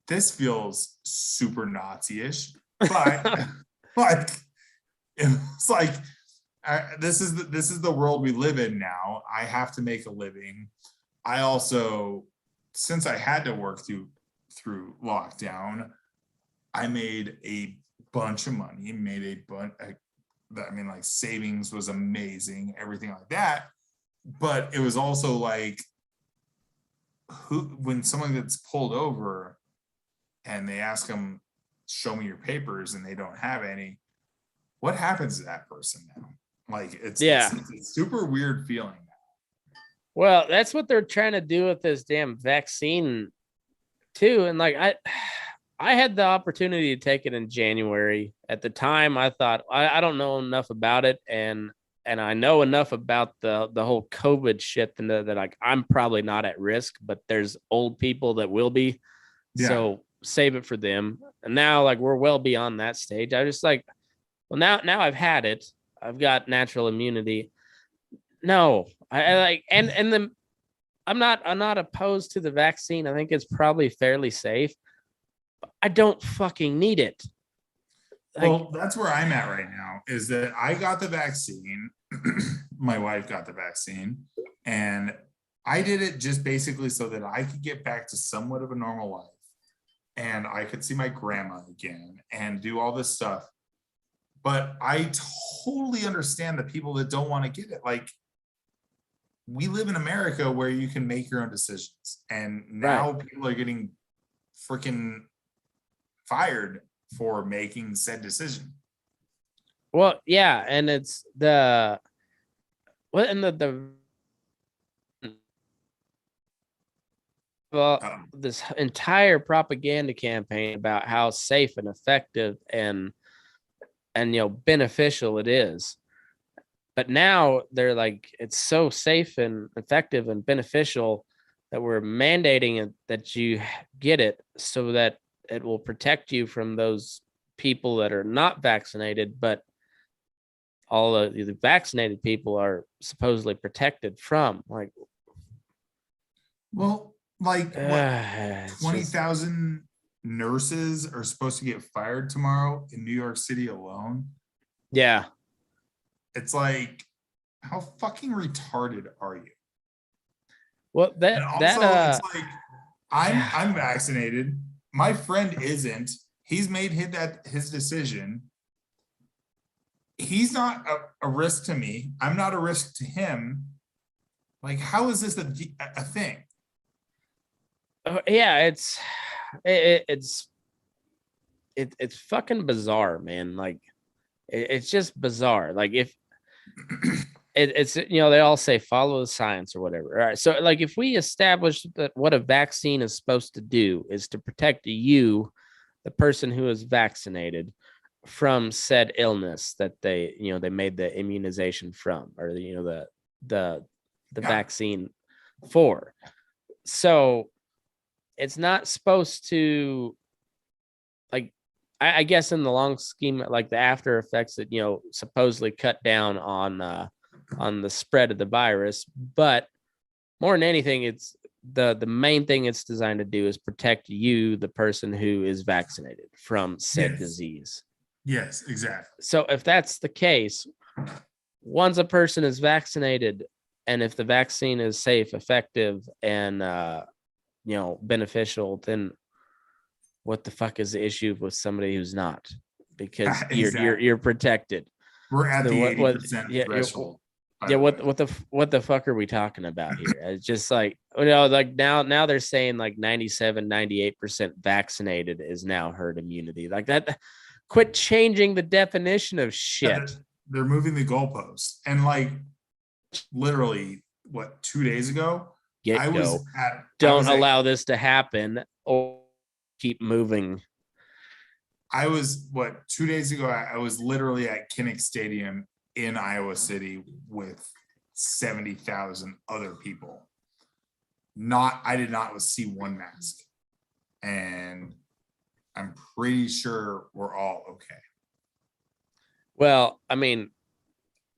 this feels super Nazi-ish, but like, it's like, this is the world we live in now. I have to make a living. I also, since I had to work through lockdown, I made a bunch of money, like savings was amazing, everything like that. But it was also like, when someone gets pulled over and they ask them, show me your papers, and they don't have any, what happens to that person now? Like, it's a super weird feeling. Well, that's what they're trying to do with this damn vaccine too. And like I had the opportunity to take it in January. At the time, I thought I don't know enough about it, and I know enough about the whole COVID shit that like I'm probably not at risk, but there's old people that will be. Yeah. So save it for them. And now like we're well beyond that stage. I just like, well, now I've had it. I've got natural immunity. No, I like, and then I'm not opposed to the vaccine. I think it's probably fairly safe. I don't fucking need it. Like, well, that's where I'm at right now, is that I got the vaccine. My wife got the vaccine, and I did it just basically so that I could get back to somewhat of a normal life, and I could see my grandma again and do all this stuff. But I totally understand the people that don't want to get it. Like, we live in America where you can make your own decisions, and now people are getting freaking fired for making said decision. Well, yeah, and it's the this entire propaganda campaign about how safe and effective and beneficial it is. But now they're like, it's so safe and effective and beneficial that we're mandating it, that you get it so that it will protect you from those people that are not vaccinated, but all of the vaccinated people are supposedly protected from. Like, well, like 20,000 nurses are supposed to get fired tomorrow in New York City alone. Yeah. It's like, how fucking retarded are you? Well, it's like, I'm vaccinated. My friend isn't. He's made his decision. He's not a risk to me. I'm not a risk to him. Like, how is this a thing? Yeah, it's fucking bizarre, man. Like, it's just bizarre. Like, if it's they all say follow the science or whatever. All right, so like if we establish that what a vaccine is supposed to do is to protect you, the person who is vaccinated, from said illness that they made the immunization from, or the vaccine for. So it's not supposed to, like, I guess in the long scheme, like the after effects that supposedly cut down on the spread of the virus, but more than anything, it's the main thing it's designed to do is protect you, the person who is vaccinated, from said disease. Yes, exactly. So if that's the case, once a person is vaccinated, and if the vaccine is safe, effective, and beneficial, then what the fuck is the issue with somebody who's not? Because exactly. you're protected. We're at the 80% threshold. Yeah, what the fuck are we talking about here? It's just like, like now they're saying like 97-98% vaccinated is now herd immunity. Like that. Quit changing the definition of shit. Yeah, they're moving the goalposts. And like literally, 2 days ago, Don't allow this to happen or keep moving. I was 2 days ago, I was literally at Kinnick Stadium in Iowa City with 70,000 other people. I did not see one mask. And I'm pretty sure we're all okay. Well, I mean,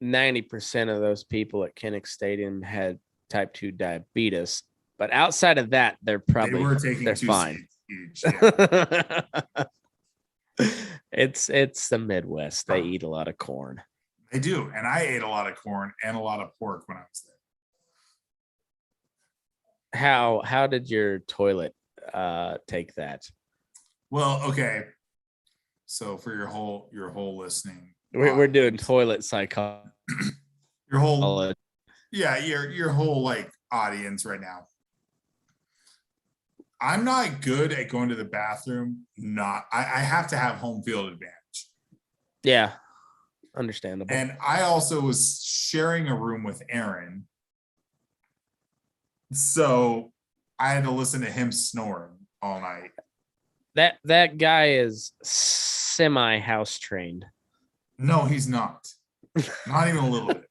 90% of those people at Kinnick Stadium had type 2 diabetes, but outside of that, they're fine. Huge, yeah. It's the Midwest. They eat a lot of corn. They do, and I ate a lot of corn and a lot of pork when I was there. How did your toilet take that? Well, okay. So for your whole listening, we're doing toilet psychology. Your whole your whole like audience right now. I'm not good at going to the bathroom. I have to have home field advantage. Yeah, understandable. And I also was sharing a room with Aaron, so I had to listen to him snoring all night. That guy is semi house trained. No, he's not. Not even a little bit.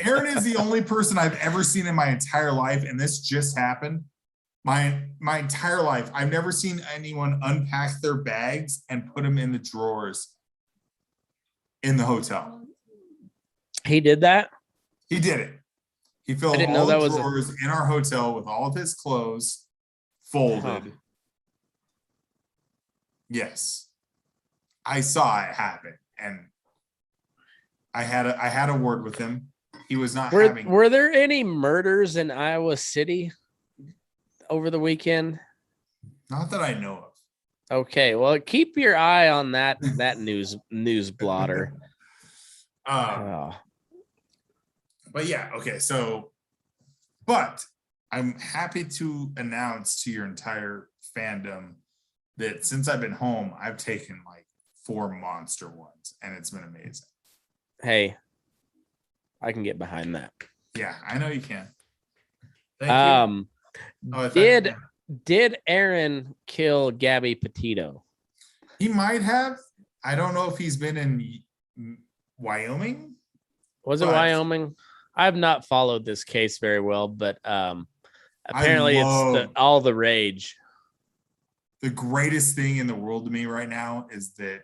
Aaron is the only person I've ever seen in my entire life, and this just happened. My entire life, I've never seen anyone unpack their bags and put them in the drawers in the hotel. He did that? He did it. He filled all the drawers in our hotel with all of his clothes folded. Yes. I saw it happen, and I had a word with him. He was not having. Were there any murders in Iowa City over the weekend? Not that I know of. Okay, well, keep your eye on that news blotter. But yeah, okay. So, but I'm happy to announce to your entire fandom that since I've been home, I've taken like 4 monster ones, and it's been amazing. Hey, I can get behind that. Yeah, I know you can. Thank you. Did Aaron kill Gabby Petito? He might have. I don't know if he's been in Wyoming. Was it Wyoming? I've not followed this case very well, but apparently it's all the rage. The greatest thing in the world to me right now is that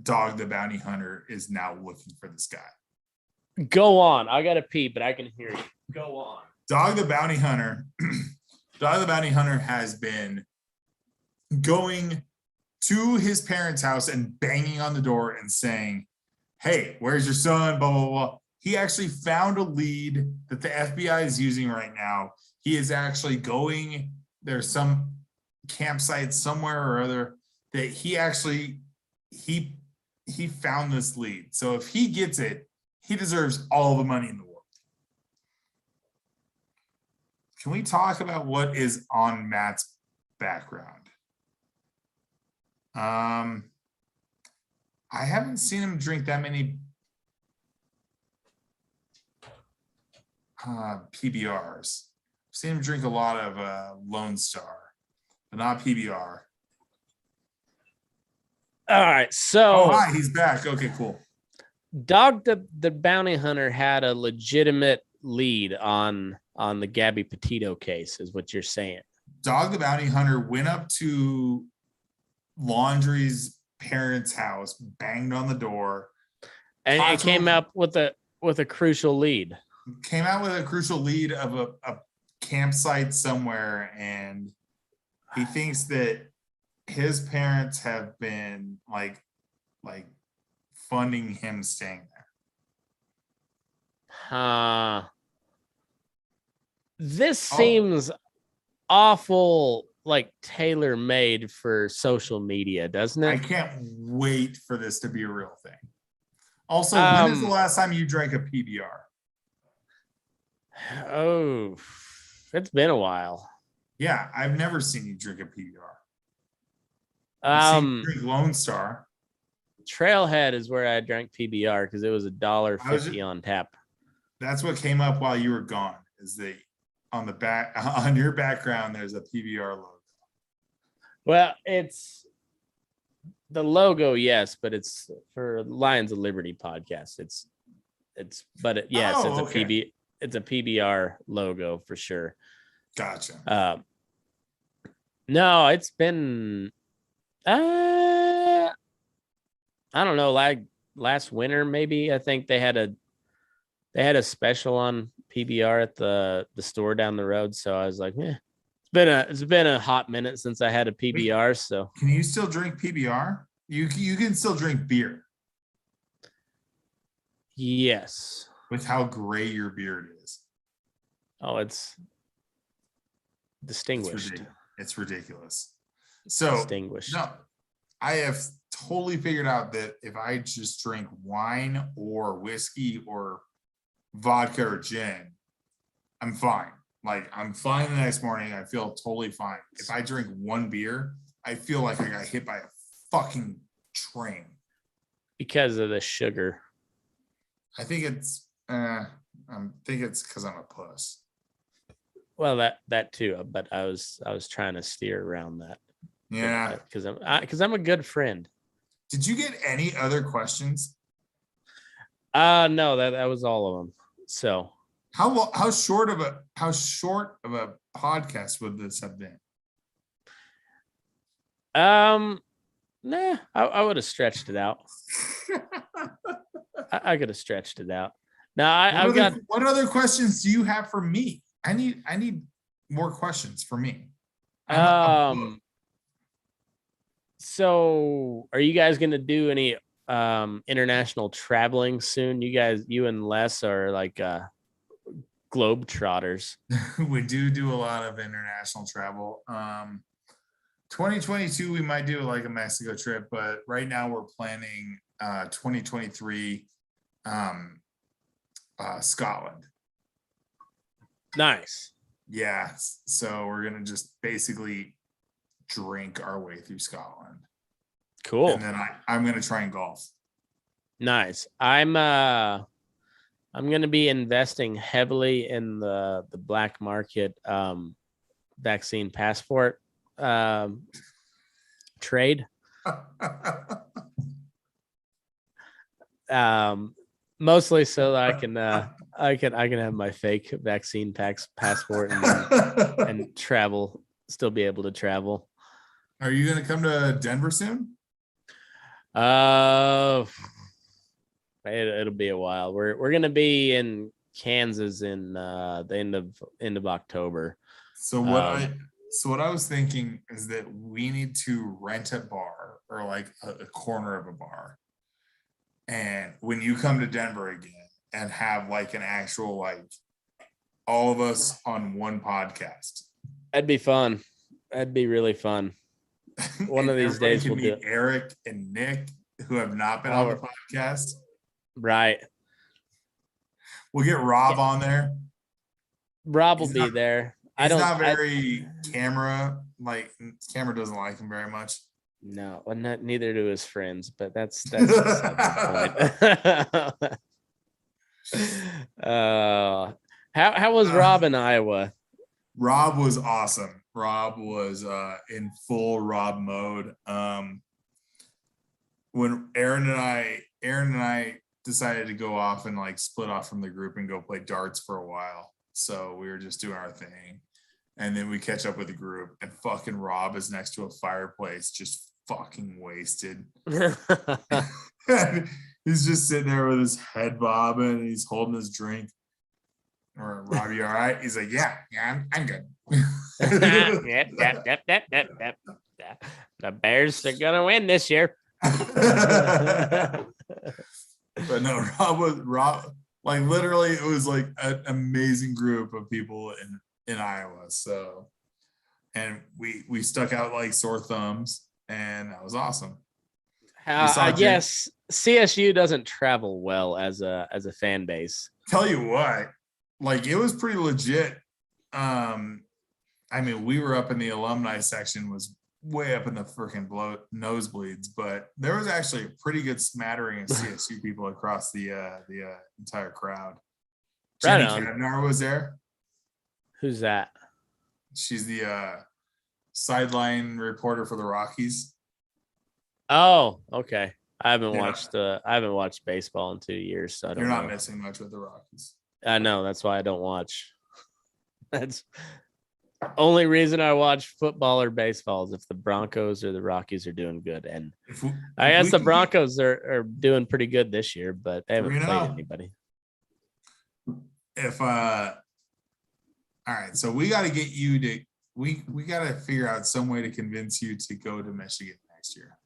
Dog the Bounty Hunter is now looking for this guy. Go on. I gotta pee, but I can hear you. Go on. Dog the Bounty Hunter. Dog the Bounty Hunter has been going to his parents' house and banging on the door and saying, "Hey, where's your son?" Blah, blah, blah. He actually found a lead that the FBI is using right now. He is actually going, there's some campsite somewhere or other that he found this lead. So if he gets it, he deserves all the money in the world. Can we talk about what is on Matt's background? I haven't seen him drink that many PBRs. I've seen him drink a lot of Lone Star, but not PBR. All right, so hi, he's back. Okay, cool. Dog the Bounty Hunter had a legitimate lead on the Gabby Petito case, is what you're saying. Dog the Bounty Hunter went up to Laundry's parents' house, banged on the door, and it came out with a crucial lead. Came out with a crucial lead of a campsite somewhere, and he thinks that his parents have been like funding him staying there. This seems awful, like tailor-made for social media, doesn't it? I can't wait for this to be a real thing. Also, when is the last time you drank a PBR? Oh, it's been a while. Yeah, I've never seen you drink a PBR. I've seen you drink Lone Star. Trailhead is where I drank PBR because it was $1.50 on tap. That's what came up while you were gone. Is that on the back on your background? There's a PBR logo. Well, it's the logo, yes, but it's for Lions of Liberty podcast. It's it's a PBR logo for sure. Gotcha. No, it's been I don't know, like last winter maybe. I think they had a special on PBR at the store down the road, so I was like, it's been a hot minute since I had a PBR. So can you still drink PBR? You can still drink beer. Yes. With how gray your beard is. Oh, it's distinguished. It's ridiculous. So distinguished. No, I have totally figured out that if I just drink wine or whiskey or vodka or gin, I'm fine. Like, I'm fine the next morning. I feel totally fine. If I drink one beer, I feel like I got hit by a fucking train. Because of the sugar. I think it's because I'm a puss. Well, that too, but I was trying to steer around that. Yeah, because I'm a good friend. Did you get any other questions? No, that was all of them. So how short of a podcast would this have been? Nah, I would have stretched it out. I could have stretched it out. Now what other questions do you have for me? I need more questions for me. So are you guys going to do any international traveling soon? You and Les are like globe trotters. We do a lot of international travel. 2022 we might do like a Mexico trip, but right now we're planning 2023 Scotland. Nice. Yeah, so we're gonna just basically drink our way through Scotland. Cool. And then I'm gonna try and golf. Nice. I'm gonna be investing heavily in the black market vaccine passport trade. Mostly so that I can have my fake vaccine passport and travel, still be able to travel. Are you going to come to Denver soon? It'll be a while. We're going to be in Kansas in the end of October. So what I was thinking is that we need to rent a bar or like a corner of a bar. And when you come to Denver again and have like an actual, like all of us on one podcast. That'd be fun. That'd be really fun. One of these everybody days can we'll do meet it. Eric and Nick, who have not been on the podcast. Right. We'll get Rob on there. Rob will be there. He's not very camera doesn't like him very much. No, well, neither do his friends, but that's beside the point. How was Rob in Iowa? Rob was awesome. Rob was in full Rob mode. When Aaron and I decided to go off and like split off from the group and go play darts for a while. So we were just doing our thing. And then we catch up with the group, and fucking Rob is next to a fireplace, just fucking wasted. He's just sitting there with his head bobbing, and he's holding his drink. Or Rob, you all right? He's like, yeah, I'm good. Yep. The Bears are gonna win this year. But no, Rob. Like literally, it was like an amazing group of people in Iowa. So, and we stuck out like sore thumbs, and that was awesome. I guess CSU doesn't travel well as a fan base. Tell you what, like it was pretty legit. I mean, we were up in the alumni section, was way up in the freaking nosebleeds, but there was actually a pretty good smattering of CSU people across the entire crowd. Jenny Kavnar was there. Who's that? She's the sideline reporter for the Rockies. Oh, okay. I haven't watched baseball in 2 years, so I don't know. You're not missing much with the Rockies. I know, that's why I don't watch. That's only reason I watch football or baseball is if the Broncos or the Rockies are doing good. And I guess the Broncos are doing pretty good this year, but they haven't played anybody. All right, so we got to get you to we got to figure out some way to convince you to go to Michigan next year.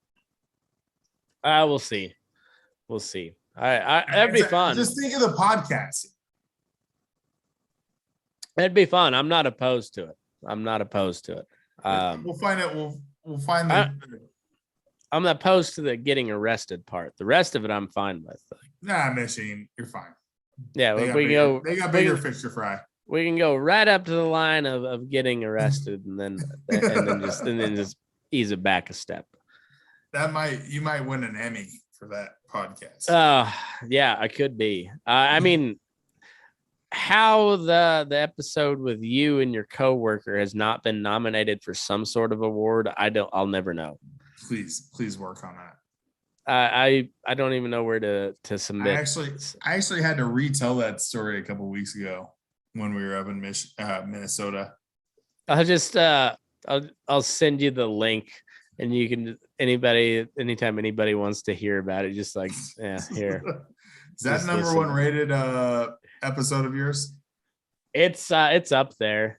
We'll see. That'd be fun. Just think of the podcast. It'd be fun. I'm not opposed to it. We'll find it. We'll find the. I'm not opposed to the getting arrested part. The rest of it, I'm fine with. Nah, Michigan, you're fine. Yeah, they got bigger fish to fry. We can go right up to the line of getting arrested, and then just ease it back a step. You might win an Emmy for that podcast. Yeah, I could be. I mean, how the episode with you and your coworker has not been nominated for some sort of award, I'll never know. Please work on that. I don't even know where to submit. I actually had to retell that story a couple weeks ago when we were up in Minnesota. I'll send you the link, and you can anytime anybody wants to hear about it, just like here. Is that number listen. 1 rated episode of yours? It's up there.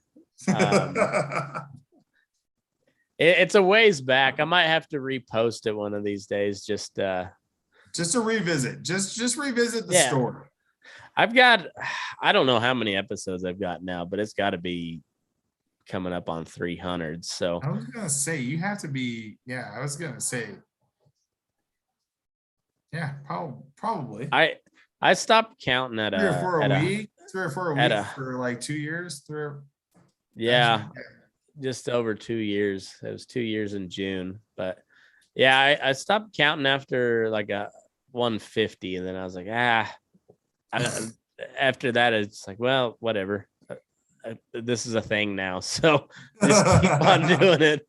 It's a ways back. I might have to repost it one of these days. Just to revisit. Just revisit the story. I don't know how many episodes I've got now, but it's got to be coming up on 300. So I was gonna say you have to be. Yeah, I was gonna say. Yeah, probably. I stopped counting at 3 or 4 a week. 3 or 4 a week for like 2 years. Yeah. Just over 2 years. It was 2 years in June, but yeah, I stopped counting after like a 150, and then I was like, after that, it's like, well, whatever. This is a thing now, so just keep on doing it.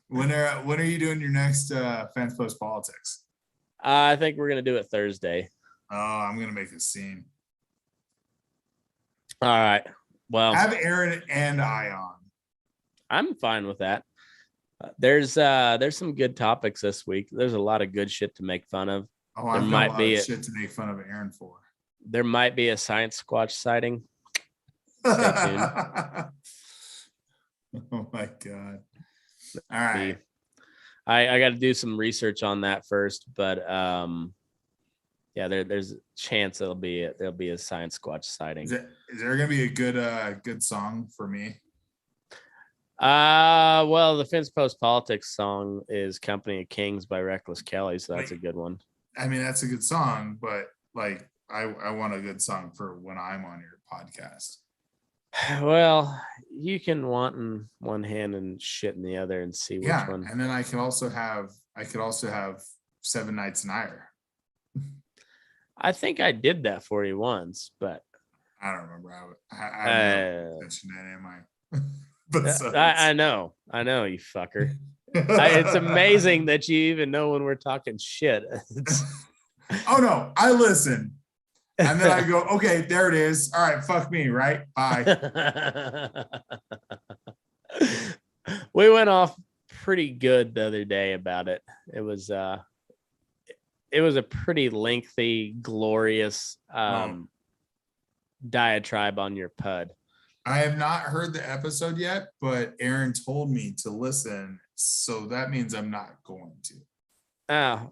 When are you doing your next Fans Post Politics? I think we're gonna do it Thursday. Oh, I'm gonna make a scene. All right. Well, have Aaron and I on. I'm fine with that. There's some good topics this week. There's a lot of good shit to make fun of. Oh, I've got a lot of shit to make fun of Aaron for. There might be a Science Squatch sighting. Stay tuned. Oh my god! All right, I got to do some research on that first, but yeah, there's a chance there'll be a Science Squatch sighting. Is there gonna be a good song for me? Well, the Fence Post Politics song is Company of Kings by Reckless Kelly, so that's a good one. I mean, that's a good song, but like I want a good song for when I'm on your podcast. Well, you can want in one hand and shit in the other and see which one. And then I could also have 7 Nights in Ire. I think I did that for you once, but I don't remember how I mentioned that, am I? But I know, you fucker. It's amazing that you even know when we're talking shit. Oh no, I listen. And then I go, okay, there it is. All right, fuck me, right? Bye. We went off pretty good the other day about it. It was a pretty lengthy, glorious diatribe on your pud. I have not heard the episode yet, but Aaron told me to listen, so that means I'm not going to.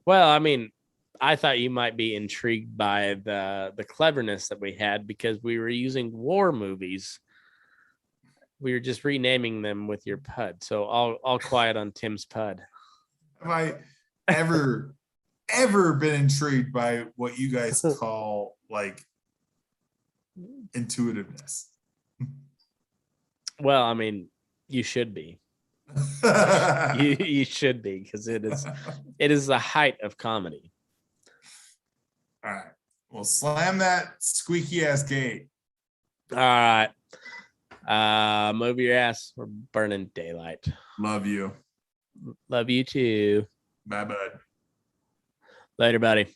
Well, I mean, I thought you might be intrigued by the cleverness that we had because we were using war movies. We were just renaming them with your pud. So all quiet on Tim's pud. Have I ever been intrigued by what you guys call like intuitiveness? Well, I mean, you should be. you should be, because it is the height of comedy. All right. Well, slam that squeaky ass gate. All right. Move your ass. We're burning daylight. Love you. Love you too. Bye, bud. Later, buddy.